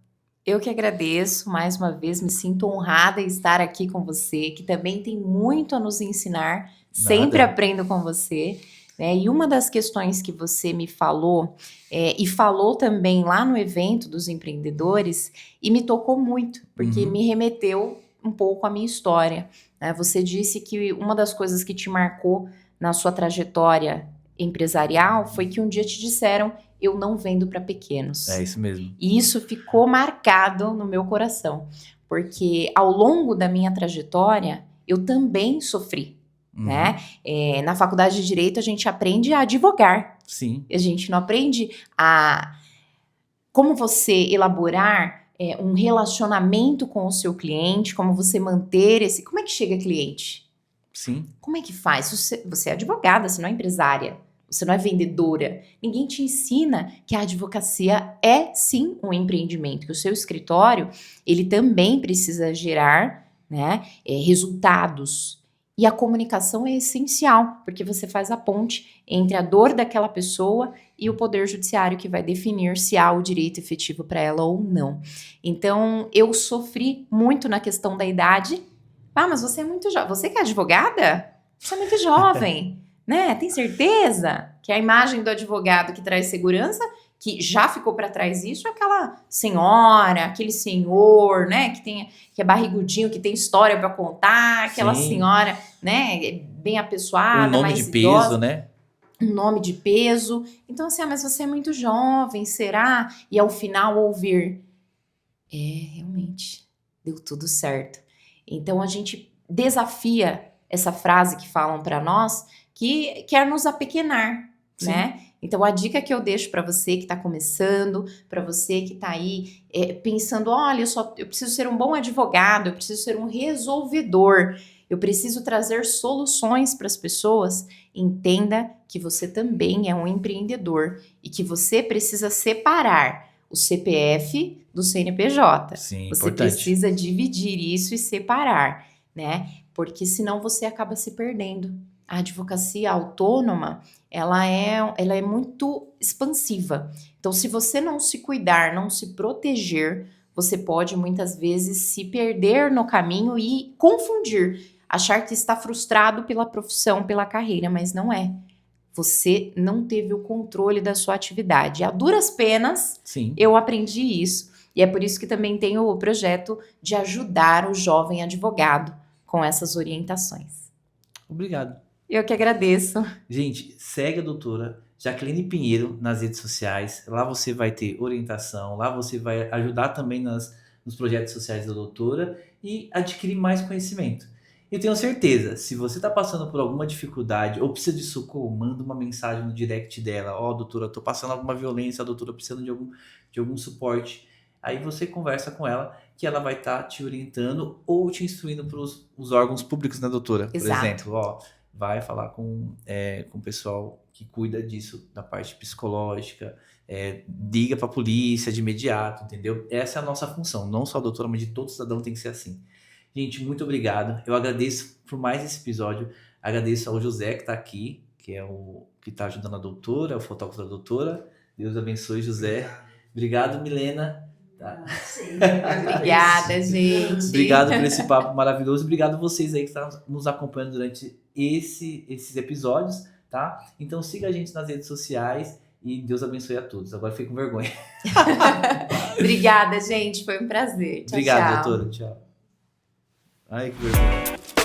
Speaker 2: Eu que agradeço, mais uma vez, me sinto honrada em estar aqui com você, que também tem muito a nos ensinar, sempre aprendo com você, né? E uma das questões que você me falou, e falou também lá no evento dos empreendedores, e me tocou muito, porque me remeteu um pouco à minha história, né? Você disse que uma das coisas que te marcou na sua trajetória empresarial foi que um dia te disseram: eu não vendo para pequenos.
Speaker 1: É isso mesmo.
Speaker 2: E isso ficou marcado no meu coração, porque ao longo da minha trajetória, eu também sofri, né? Na faculdade de Direito, a gente aprende a advogar.
Speaker 1: Sim.
Speaker 2: A gente não aprende a como você elaborar um relacionamento com o seu cliente, como você manter esse... Como é que chega cliente?
Speaker 1: Sim.
Speaker 2: Como é que faz? Você é advogada, você não é empresária. Você não é vendedora. Ninguém te ensina que a advocacia é, sim, um empreendimento. Que o seu escritório, ele também precisa gerar, né, resultados. E a comunicação é essencial, porque você faz a ponte entre a dor daquela pessoa e o poder judiciário que vai definir se há o direito efetivo para ela ou não. Então, eu sofri muito na questão da idade. Ah, mas você é muito jovem. Você que é advogada? Você é muito jovem. Né? Tem certeza que a imagem do advogado que traz segurança, que já ficou para trás isso, é aquela senhora, aquele senhor, né, que é barrigudinho, que tem história para contar, aquela senhora, né, bem apessoada,
Speaker 1: um nome
Speaker 2: mais
Speaker 1: de
Speaker 2: idosa,
Speaker 1: peso, né?
Speaker 2: Um nome de peso. Então assim, mas você é muito jovem, será? E ao final ouvir, realmente deu tudo certo. Então a gente desafia essa frase que falam para nós, que quer nos apequenar,
Speaker 1: Sim.
Speaker 2: né? Então, a dica que eu deixo para você que está começando, para você que está aí pensando, olha, eu preciso ser um bom advogado, eu preciso ser um resolvedor, eu preciso trazer soluções para as pessoas, entenda que você também é um empreendedor e que você precisa separar o CPF do CNPJ.
Speaker 1: Sim,
Speaker 2: você
Speaker 1: importante.
Speaker 2: Precisa dividir isso e separar, né? Porque senão você acaba se perdendo. A advocacia autônoma, ela é muito expansiva. Então, se você não se cuidar, não se proteger, você pode muitas vezes se perder no caminho e confundir, achar que está frustrado pela profissão, pela carreira, mas não é. Você não teve o controle da sua atividade. A duras penas,
Speaker 1: Sim.
Speaker 2: Eu aprendi isso. E é por isso que também tenho o projeto de ajudar o jovem advogado com essas orientações.
Speaker 1: Obrigado.
Speaker 2: Eu que agradeço.
Speaker 1: Gente, segue a doutora Jaqueline Pinheiro nas redes sociais. Lá você vai ter orientação, lá você vai ajudar também nos projetos sociais da doutora e adquirir mais conhecimento. Eu tenho certeza, se você está passando por alguma dificuldade ou precisa de socorro, manda uma mensagem no direct dela. Ó, doutora, eu tô passando alguma violência, a doutora precisando de algum suporte. Aí você conversa com ela, que ela vai estar te orientando ou te instruindo para os órgãos públicos, né, doutora?
Speaker 2: Exato.
Speaker 1: Por exemplo, ó, vai falar com o pessoal que cuida disso, da parte psicológica, liga para a polícia de imediato, entendeu? Essa é a nossa função, não só a doutora, mas de todo cidadão tem que ser assim. Gente, muito obrigado. Eu agradeço por mais esse episódio, agradeço ao José que está aqui, que é o que está ajudando a doutora, é o fotógrafo da doutora. Deus abençoe, José. Obrigado, Milena. Tá.
Speaker 2: Obrigada, gente.
Speaker 1: Obrigado por esse papo maravilhoso. Obrigado a vocês aí que estão nos acompanhando durante esses episódios, tá? Então siga a gente nas redes sociais e Deus abençoe a todos. Agora fiquei com vergonha.
Speaker 2: Obrigada, gente. Foi um prazer. Tchau,
Speaker 1: Obrigado,
Speaker 2: tchau.
Speaker 1: doutora. Tchau. Ai, que vergonha.